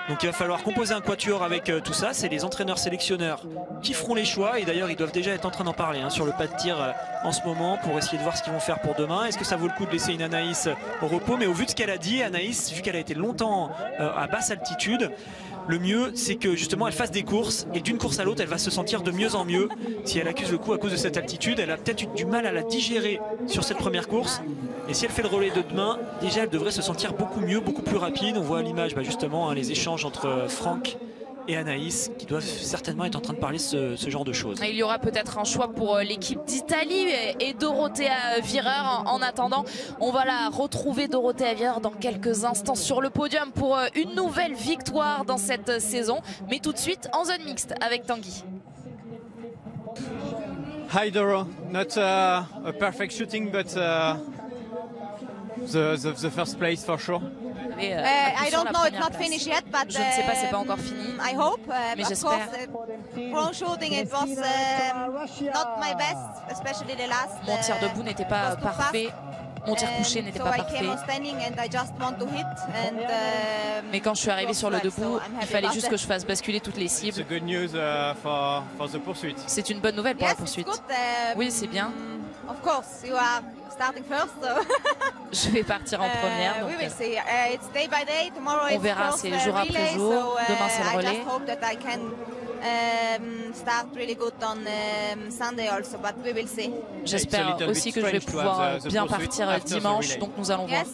Donc il va falloir composer un quatuor avec tout ça. C'est les entraîneurs sélectionneurs qui feront les choix. Et d'ailleurs, ils doivent déjà être en train d'en parler sur le pas de tir en ce moment pour essayer de voir ce qu'ils vont faire pour demain. Est-ce que ça vaut le coup de laisser une Anaïs au repos? Mais au vu de ce qu'elle a dit, Anaïs, vu qu'elle a été longtemps à basse altitude, le mieux, c'est que justement elle fasse des courses et d'une course à l'autre, elle va se sentir de mieux en mieux. Si elle accuse le coup à cause de cette altitude, elle a peut-être eu du mal à la digérer sur cette première course. Et si elle fait le relais de demain, déjà elle devrait se sentir beaucoup mieux, beaucoup plus rapide. On voit à l'image justement les échanges entre Franck et Anaïs qui doivent certainement être en train de parler ce genre de choses. Il y aura peut-être un choix pour l'équipe d'Italie et Dorothea Virer. En attendant, on va la retrouver, Dorothea Virer, dans quelques instants sur le podium pour une nouvelle victoire dans cette saison. Mais tout de suite en zone mixte avec Tanguy. Hi Doro, not a perfect shooting but the first place for sure. I don't know, it's not finished yet, but je ne sais pas, c'est pas encore fini. I hope, mais j'espère. Front shooting, it was not my best, especially the last. Mon tir debout n'était pas parfait. Mon tir couché n'était pas parfait. Mais quand je suis arrivée sur le debout, il fallait juste que je fasse basculer toutes les cibles. C'est une bonne nouvelle pour la poursuite. Oui, c'est bien. Of course, you are starting first, so. Je vais partir en première. Donc we will see. It's day by day. Tomorrow on verra, c'est jour après jour. Demain, c'est le relais. I just hope that I can start really good on Sunday also, but we will see. J'espère aussi que je vais pouvoir bien partir dimanche, donc nous allons voir.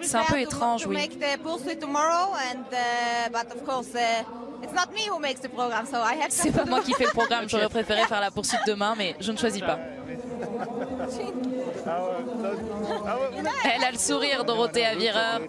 C'est un peu étrange, oui. C'est pas moi qui fais le programme, j'aurais préféré faire la poursuite demain, mais je ne choisis pas. Elle a le sourire, Dorothea Virer.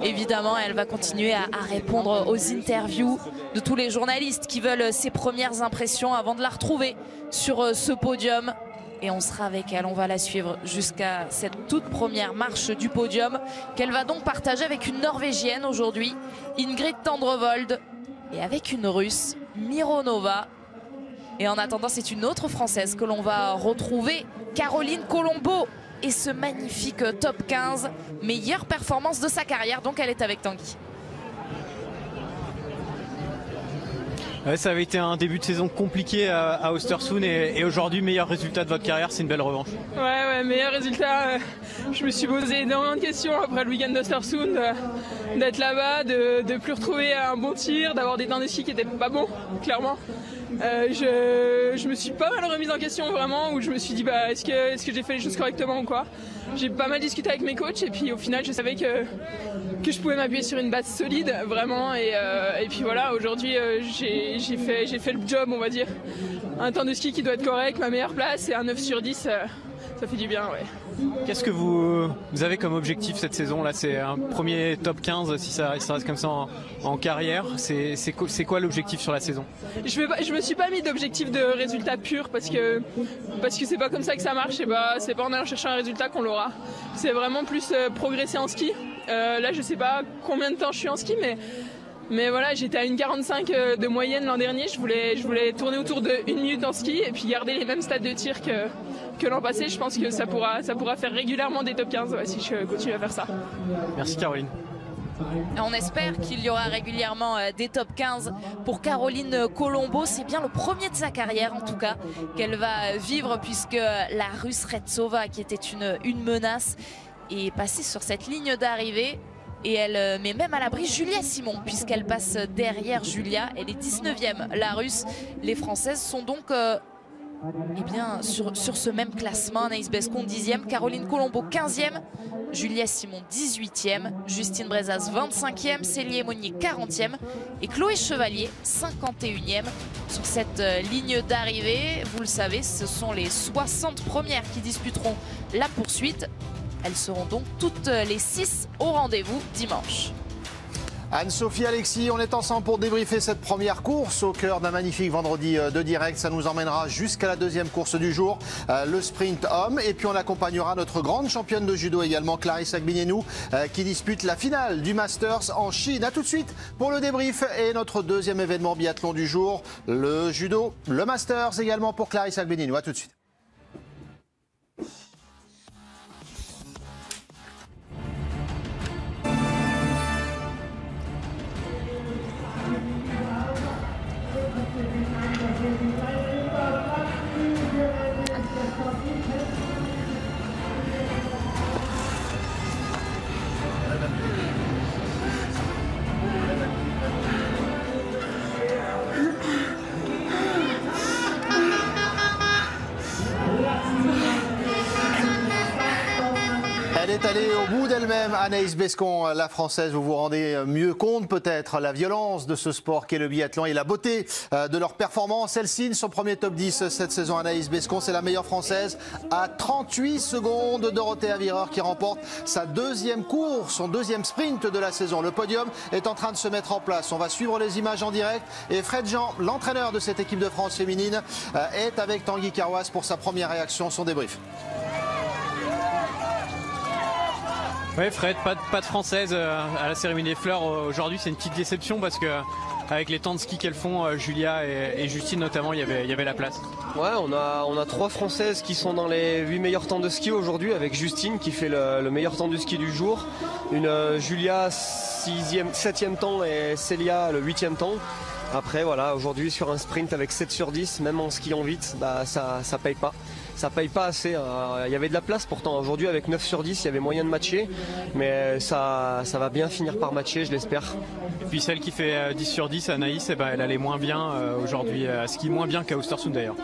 Évidemment, elle va continuer à répondre aux interviews de tous les journalistes qui veulent ses premières impressions avant de la retrouver sur ce podium. Et on sera avec elle, on va la suivre jusqu'à cette toute première marche du podium qu'elle va donc partager avec une Norvégienne aujourd'hui, Ingrid Tendrevold, et avec une Russe, Mironova. Et en attendant, c'est une autre Française que l'on va retrouver, Caroline Colombo, et ce magnifique top 15, meilleure performance de sa carrière, donc elle est avec Tanguy. Ouais, ça avait été un début de saison compliqué à Östersund et aujourd'hui, meilleur résultat de votre carrière, c'est une belle revanche. Ouais, meilleur résultat. Je me suis posé énormément de questions après le week-end d'Östersund, d'être là-bas, de plus retrouver un bon tir, d'avoir des temps de ski qui n'étaient pas bons, clairement. Je me suis pas mal remise en question vraiment, où je me suis dit est-ce que j'ai fait les choses correctement ou quoi. J'ai pas mal discuté avec mes coachs et puis au final je savais que je pouvais m'appuyer sur une base solide vraiment et puis voilà, aujourd'hui j'ai fait le job, on va dire. Un temps de ski qui doit être correct, ma meilleure place, et un 9 sur 10 ça fait du bien, ouais. Qu'est-ce que vous avez comme objectif cette saison là? C'est un premier top 15 si ça reste comme ça en carrière. C'est quoi l'objectif sur la saison? Je me suis pas mis d'objectif de résultat pur parce que c'est pas comme ça que ça marche. C'est pas en allant chercher un résultat qu'on l'aura. C'est vraiment plus progresser en ski. Là je sais pas combien de temps je suis en ski, mais voilà, j'étais à 1,45 de moyenne l'an dernier. Je voulais tourner autour de 1 minute en ski et puis garder les mêmes stats de tir que l'an passé. Je pense que ça pourra faire régulièrement des top 15 si je continue à faire ça. Merci Caroline. On espère qu'il y aura régulièrement des top 15 pour Caroline Colombo. C'est bien le premier de sa carrière en tout cas qu'elle va vivre, puisque la Russe Retsova, qui était une menace, est passée sur cette ligne d'arrivée. Et elle met même à l'abri Julia Simon, puisqu'elle passe derrière Julia. Elle est 19e, la Russe. Les Françaises sont donc sur ce même classement. Anaïs Bescon 10e, Caroline Colombo 15e, Julia Simon 18e, Justine Brezas 25e, Célie Monnier 40e et Chloé Chevalier 51e sur cette ligne d'arrivée. Vous le savez, ce sont les 60 premières qui disputeront la poursuite. Elles seront donc toutes les 6 au rendez-vous dimanche. Anne-Sophie, Alexis, on est ensemble pour débriefer cette première course au cœur d'un magnifique vendredi de direct. Ça nous emmènera jusqu'à la deuxième course du jour, le sprint homme. Et puis on accompagnera notre grande championne de judo également, Clarisse Agbenienou, qui dispute la finale du Masters en Chine. A tout de suite pour le débrief et notre deuxième événement biathlon du jour, le judo, le Masters également pour Clarisse Agbenienou. A tout de suite. au bout d'elle-même, Anaïs Bescon, la Française. Vous vous rendez mieux compte peut-être la violence de ce sport qu'est le biathlon et la beauté de leur performance. Elle signe son premier top 10 cette saison. Anaïs Bescon, c'est la meilleure Française à 38 secondes. Dorothea Virer qui remporte sa deuxième course, son deuxième sprint de la saison. Le podium est en train de se mettre en place. On va suivre les images en direct. Et Fred Jean, l'entraîneur de cette équipe de France féminine, est avec Tanguy Carrois pour sa première réaction, son débrief. Oui Fred, pas de Française à la cérémonie des fleurs aujourd'hui, c'est une petite déception parce que avec les temps de ski qu'elles font, Julia et Justine notamment, il y avait la place. Ouais, on a 3 Françaises qui sont dans les 8 meilleurs temps de ski aujourd'hui, avec Justine qui fait le meilleur temps du ski du jour, une Julia 7e temps et Célia le 8e temps. Après voilà, aujourd'hui sur un sprint avec 7 sur 10, même en skiant vite, bah, ça paye pas. Ça paye pas assez. Il y avait de la place pourtant. Aujourd'hui avec 9 sur 10, il y avait moyen de matcher. Mais ça va bien finir par matcher, je l'espère. Et puis celle qui fait 10 sur 10, Anaïs, eh ben, elle allait moins bien aujourd'hui. Elle skie moins bien qu'à Östersund d'ailleurs.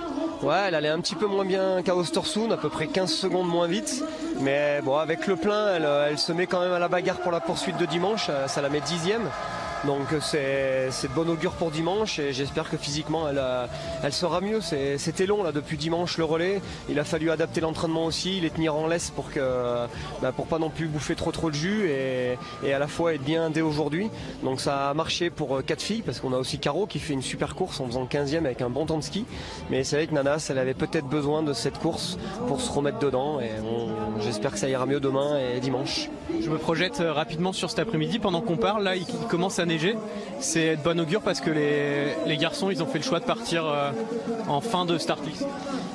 Ouais, elle allait un petit peu moins bien qu'à Östersund, à peu près 15 secondes moins vite. Mais bon, avec le plein, elle se met quand même à la bagarre pour la poursuite de dimanche. Ça la met 10e. Donc c'est de bon augure pour dimanche et j'espère que physiquement elle sera mieux. C'était long là depuis dimanche le relais. Il a fallu adapter l'entraînement aussi, les tenir en laisse pour pas non plus bouffer trop de jus et à la fois être bien dès aujourd'hui. Donc ça a marché pour 4 filles parce qu'on a aussi Caro qui fait une super course en faisant 15e avec un bon temps de ski. Mais c'est vrai que Nanas elle avait peut-être besoin de cette course pour se remettre dedans et j'espère que ça ira mieux demain et dimanche. Je me projette rapidement sur cet après-midi pendant qu'on parle. Là il commence à neiger. C'est de bon augure parce que les garçons ils ont fait le choix de partir en fin de start list.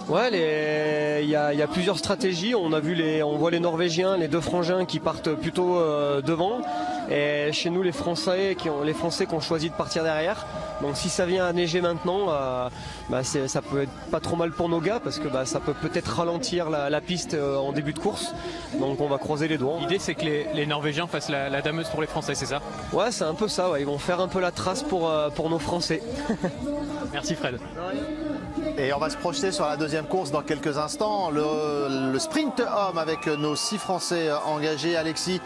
Ouais, il y a plusieurs stratégies. On voit les Norvégiens, les 2 frangins qui partent plutôt devant. Et chez nous les Français qui ont choisi de partir derrière. Donc si ça vient à neiger maintenant, ça peut être pas trop mal pour nos gars parce que ça peut peut-être ralentir la piste en début de course. Donc on va croiser les doigts. L'idée c'est que les Norvégiens fassent la dameuse pour les Français, c'est ça? Ouais, c'est un peu ça. Ouais. Ils vont faire un peu la trace pour nos Français. Merci Fred. Et on va se projeter sur la deuxième course dans quelques instants. Le sprint homme avec nos 6 Français engagés. Alexis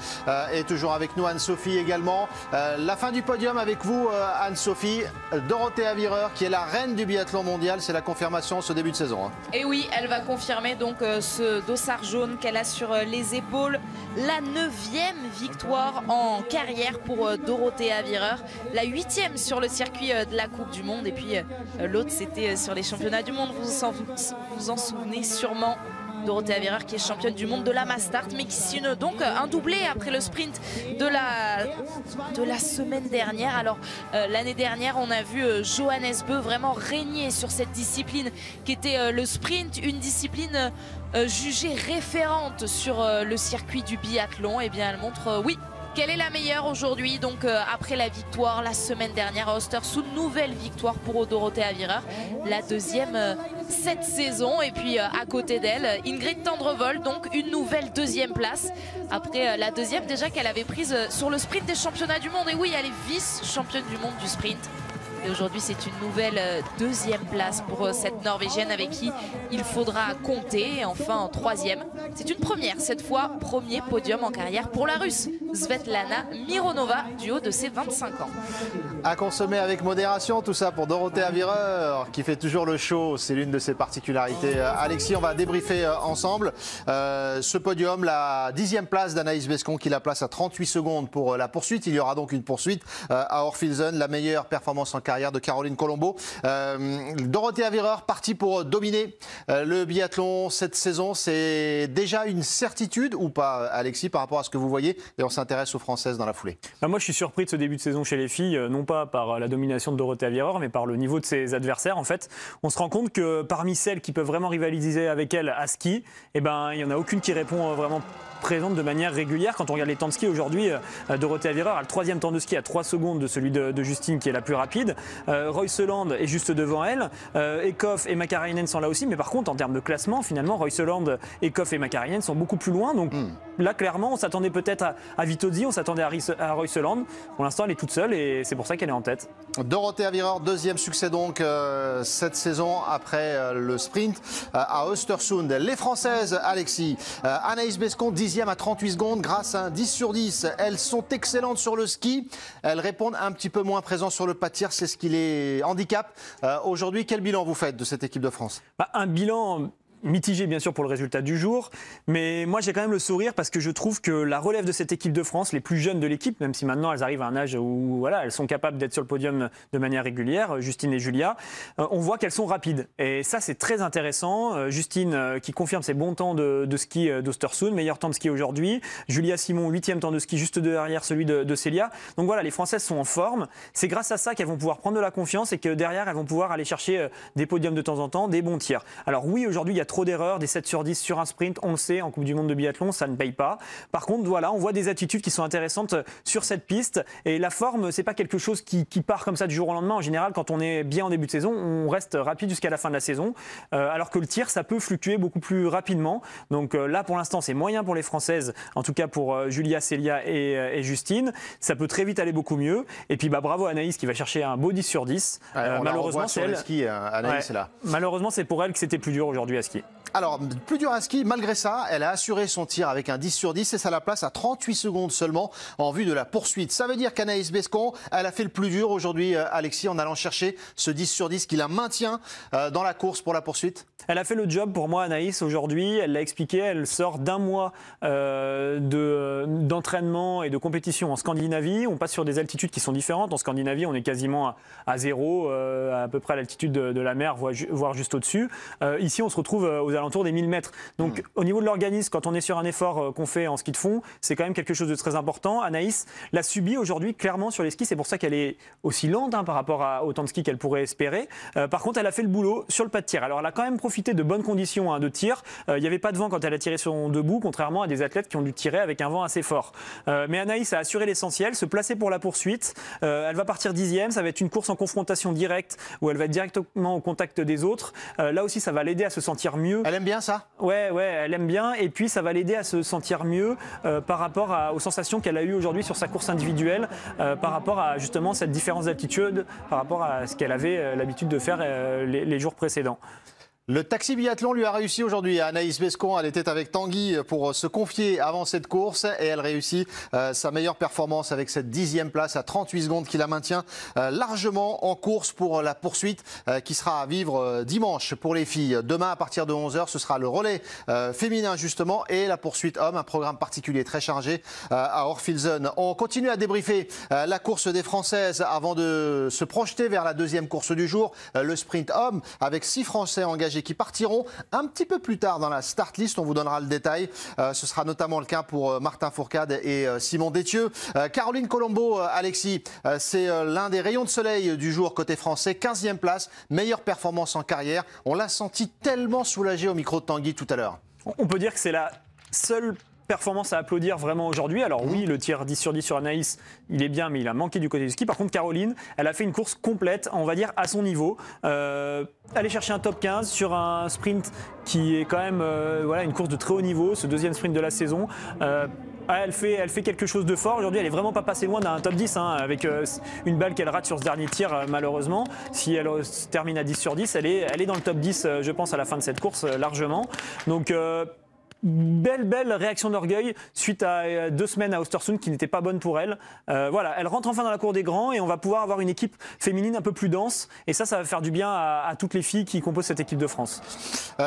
est toujours avec nous, Anne-Sophie également. La fin du podium avec vous, Anne-Sophie. Dorothea Virer qui est la reine du biathlon mondial. C'est la confirmation ce début de saison. Et oui, elle va confirmer donc ce dossard jaune qu'elle a sur les épaules. La 9e victoire en carrière pour Dorothea Virer. La 8e sur le circuit de la Coupe du Monde. Et puis l'autre c'était sur les championnats du monde, vous en souvenez sûrement. Dorothea Virer qui est championne du monde de la Mastart mais qui signe donc un doublé après le sprint de la semaine dernière. Alors l'année dernière on a vu Johannes Beu vraiment régner sur cette discipline qui était le sprint, une discipline jugée référente sur le circuit du biathlon. Et bien elle montre oui qu'elle est la meilleure aujourd'hui. Donc après la victoire la semaine dernière à Östersund, nouvelle victoire pour Dorothea Virer, la 2e cette saison. Et puis à côté d'elle Ingrid Tendrevold, donc une nouvelle 2e place après la 2e déjà qu'elle avait prise sur le sprint des championnats du monde. Et oui, elle est vice-championne du monde du sprint. Et aujourd'hui, c'est une nouvelle 2e place pour cette Norvégienne avec qui il faudra compter. Et enfin, en 3e, c'est une première. Cette fois, premier podium en carrière pour la Russe, Svetlana Mironova, du haut de ses 25 ans. À consommer avec modération, tout ça pour Dorothea Virer, qui fait toujours le show. C'est l'une de ses particularités. Alexis, on va débriefer ensemble ce podium, la 10e place d'Anaïs Bescon, qui la place à 38 secondes pour la poursuite. Il y aura donc une poursuite à Orfilsen, la meilleure performance en carrière de Caroline Colombo. Dorothea Virer partie pour dominer le biathlon cette saison. C'est déjà une certitude ou pas, Alexis, par rapport à ce que vous voyez? Et on s'intéresse aux Françaises dans la foulée. Moi, je suis surpris de ce début de saison chez les filles, non pas par la domination de Dorothea Virer, mais par le niveau de ses adversaires. En fait, on se rend compte que parmi celles qui peuvent vraiment rivaliser avec elle à ski, il n'y en a aucune qui répond vraiment présente de manière régulière. Quand on regarde les temps de ski aujourd'hui, Dorothea Virer a le 3e temps de ski à 3 secondes de celui de Justine qui est la plus rapide. Royseland est juste devant elle. Ekhoff et Mäkäräinen sont là aussi, mais par contre en termes de classement, finalement Royseland, Ekhoff et Mäkäräinen sont beaucoup plus loin. Donc là, clairement, on s'attendait peut-être à Vitozzi, on s'attendait à Reuseland. Pour l'instant, elle est toute seule et c'est pour ça qu'elle est en tête. Dorothea Virer, deuxième succès donc cette saison après le sprint à Östersund. Les Françaises, Alexis, Anaïs Bescon, 10e à 38 secondes grâce à un 10 sur 10. Elles sont excellentes sur le ski. Elles répondent un petit peu moins présent sur le pas de tir, c'est ce qui les handicape. Aujourd'hui, quel bilan vous faites de cette équipe de France? Un bilan mitigé bien sûr pour le résultat du jour, mais moi j'ai quand même le sourire parce que je trouve que la relève de cette équipe de France, les plus jeunes de l'équipe, même si maintenant elles arrivent à un âge où voilà, elles sont capables d'être sur le podium de manière régulière, Justine et Julia, on voit qu'elles sont rapides et ça c'est très intéressant. Justine qui confirme ses bons temps de ski d'Östersund, meilleur temps de ski aujourd'hui, Julia Simon 8e temps de ski juste derrière celui de Célia. Donc voilà, les Françaises sont en forme, c'est grâce à ça qu'elles vont pouvoir prendre de la confiance et que derrière elles vont pouvoir aller chercher des podiums de temps en temps, des bons tirs. Alors oui, aujourd'hui il y a trop d'erreurs, des 7 sur 10 sur un sprint, on le sait, en Coupe du Monde de biathlon, ça ne paye pas. Par contre, voilà, on voit des attitudes qui sont intéressantes sur cette piste et la forme, c'est pas quelque chose qui part comme ça du jour au lendemain. En général, quand on est bien en début de saison, on reste rapide jusqu'à la fin de la saison, alors que le tir, ça peut fluctuer beaucoup plus rapidement. Donc là, pour l'instant, c'est moyen pour les Françaises, en tout cas pour Julia, Célia et Justine. Ça peut très vite aller beaucoup mieux. Et puis, bravo à Anaïs qui va chercher un beau 10 sur 10. Malheureusement, c'est elle. Ski, Anaïs est là. Malheureusement, c'est pour elle que c'était plus dur aujourd'hui à skier. Alors, plus dur à ski, malgré ça, elle a assuré son tir avec un 10 sur 10 et ça la place à 38 secondes seulement en vue de la poursuite. Ça veut dire qu'Anaïs Bescon, elle a fait le plus dur aujourd'hui, Alexis, en allant chercher ce 10 sur 10 qui la maintient dans la course pour la poursuite. Elle a fait le job pour moi, Anaïs, aujourd'hui. Elle l'a expliqué, elle sort d'un mois d'entraînement et de compétition en Scandinavie. On passe sur des altitudes qui sont différentes. En Scandinavie, on est quasiment à zéro, à peu près à l'altitude de la mer, voire juste au-dessus. Ici, on se retrouve aux alentours des 1000 mètres. Donc, au niveau de l'organisme, quand on est sur un effort qu'on fait en ski de fond, c'est quand même quelque chose de très important. Anaïs l'a subi aujourd'hui, clairement, sur les skis. C'est pour ça qu'elle est aussi lente par rapport au temps de ski qu'elle pourrait espérer. Par contre, elle a fait le boulot sur le pas de tir. Alors, elle a quand même profité de bonnes conditions de tir. Il n'y avait pas de vent quand elle a tiré son debout, contrairement à des athlètes qui ont dû tirer avec un vent assez fort. Mais Anaïs a assuré l'essentiel, se placer pour la poursuite. Elle va partir 10e. Ça va être une course en confrontation directe où elle va être directement au contact des autres. Là aussi, ça va l'aider à se sentir mieux. Elle aime bien ça ? Ouais, elle aime bien. Et puis, ça va l'aider à se sentir mieux par rapport aux sensations qu'elle a eues aujourd'hui sur sa course individuelle, par rapport à justement cette différence d'altitude, par rapport à ce qu'elle avait l'habitude de faire les jours précédents. Le taxi biathlon lui a réussi aujourd'hui à Anaïs Bescon. Elle était avec Tanguy pour se confier avant cette course et elle réussit sa meilleure performance avec cette 10e place à 38 secondes qui la maintient largement en course pour la poursuite qui sera à vivre dimanche pour les filles. Demain à partir de 11h, ce sera le relais féminin justement et la poursuite homme, un programme particulier très chargé à Orfilsen. On continue à débriefer la course des Françaises avant de se projeter vers la deuxième course du jour, le sprint homme avec 6 Français engagés qui partiront un petit peu plus tard dans la start list. On vous donnera le détail. Ce sera notamment le cas pour Martin Fourcade et Simon Détieux. Caroline Colombo, Alexis, c'est l'un des rayons de soleil du jour côté français. 15e place, meilleure performance en carrière. On l'a senti tellement soulagée au micro de Tanguy tout à l'heure. On peut dire que c'est la seule performance à applaudir vraiment aujourd'hui. Alors oui, le tir 10 sur 10 sur Anaïs, il est bien, mais il a manqué du côté du ski. Par contre, Caroline, elle a fait une course complète, on va dire, à son niveau. Aller chercher un top 15 sur un sprint qui est quand même une course de très haut niveau, ce deuxième sprint de la saison. Elle fait quelque chose de fort. Aujourd'hui, elle est vraiment pas passée loin d'un top 10 avec une balle qu'elle rate sur ce dernier tir, malheureusement. Si elle termine à 10 sur 10, elle est dans le top 10, je pense, à la fin de cette course, largement. Donc, belle réaction d'orgueil suite à 2 semaines à Östersund qui n'étaient pas bonnes pour elle. Elle rentre enfin dans la cour des grands et on va pouvoir avoir une équipe féminine un peu plus dense. Et ça va faire du bien à toutes les filles qui composent cette équipe de France.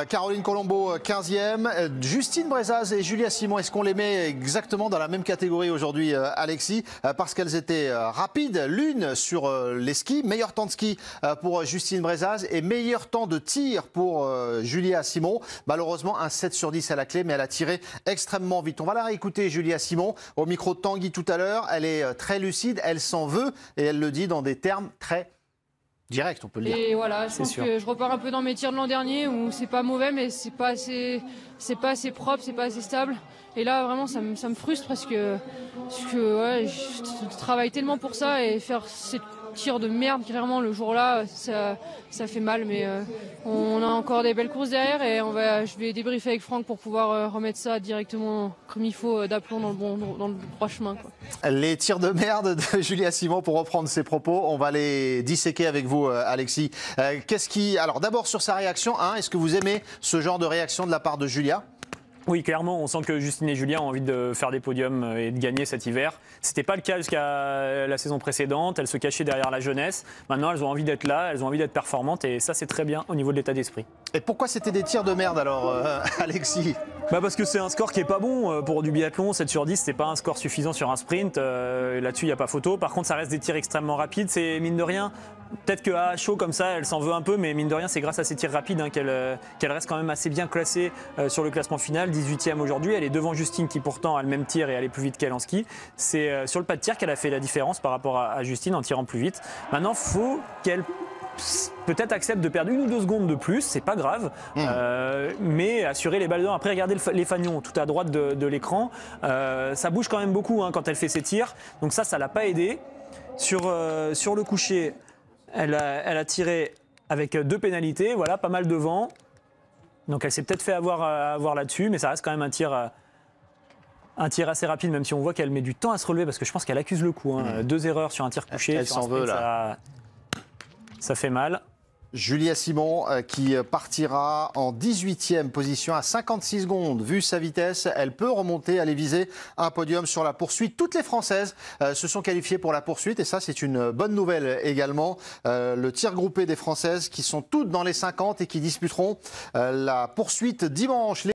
Caroline Colombo, 15e. Justine Brezaz et Julia Simon, est-ce qu'on les met exactement dans la même catégorie aujourd'hui, Alexis ? Parce qu'elles étaient rapides, l'une sur les skis. Meilleur temps de ski pour Justine Brezaz et meilleur temps de tir pour Julia Simon. Malheureusement, un 7 sur 10 à la clé, mais elle a tiré extrêmement vite. On va la réécouter, Julia Simon, au micro de Tanguy tout à l'heure. Elle est très lucide, elle s'en veut et elle le dit dans des termes très directs, on peut le dire. Et voilà, je pense que je repars un peu dans mes tirs de l'an dernier où c'est pas mauvais, mais c'est pas assez propre, c'est pas assez stable. Et là, vraiment, ça me frustre parce que je travaille tellement pour ça et faire cette tir de merde, clairement, le jour-là, ça fait mal. Mais on a encore des belles courses derrière et je vais débriefer avec Franck pour pouvoir remettre ça directement comme il faut, d'aplomb dans le droit chemin, quoi. Les tirs de merde de Julia Simon, pour reprendre ses propos, on va les disséquer avec vous, Alexis. Alors d'abord sur sa réaction, hein, est-ce que vous aimez ce genre de réaction de la part de Julia ? Oui, clairement, on sent que Justine et Julia ont envie de faire des podiums et de gagner cet hiver. C'était pas le cas jusqu'à la saison précédente. Elles se cachaient derrière la jeunesse. Maintenant, elles ont envie d'être là, elles ont envie d'être performantes et ça, c'est très bien au niveau de l'état d'esprit. Et pourquoi c'était des tirs de merde alors, Alexis ? Parce que c'est un score qui est pas bon pour du biathlon. 7 sur 10, c'est pas un score suffisant sur un sprint. Là-dessus, il n'y a pas photo. Par contre, ça reste des tirs extrêmement rapides. C'est mine de rien. Peut-être qu'à chaud comme ça, elle s'en veut un peu, mais mine de rien, c'est grâce à ces tirs rapides qu'elle reste quand même assez bien classée sur le classement final. 18e aujourd'hui, elle est devant Justine qui pourtant a le même tir et elle est plus vite qu'elle en ski. C'est sur le pas de tir qu'elle a fait la différence par rapport à Justine en tirant plus vite. Maintenant, faut qu'elle peut-être accepte de perdre 1 ou 2 secondes de plus, c'est pas grave, mais assurer les balles d'or. Après, regardez les fanions tout à droite de l'écran, ça bouge quand même beaucoup quand elle fait ses tirs, donc ça l'a pas aidé. Sur le coucher, elle a tiré avec 2 pénalités, voilà, pas mal de vent, donc elle s'est peut-être fait avoir là-dessus, mais ça reste quand même un tir assez rapide, même si on voit qu'elle met du temps à se relever, parce que je pense qu'elle accuse le coup. 2 erreurs sur un tir couché. Elle s'en veut là. Ça fait mal. Julia Simon qui partira en 18e position à 56 secondes. Vu sa vitesse, elle peut remonter, aller viser un podium sur la poursuite. Toutes les Françaises se sont qualifiées pour la poursuite et ça c'est une bonne nouvelle également. Le tir groupé des Françaises qui sont toutes dans les 50 et qui disputeront la poursuite dimanche.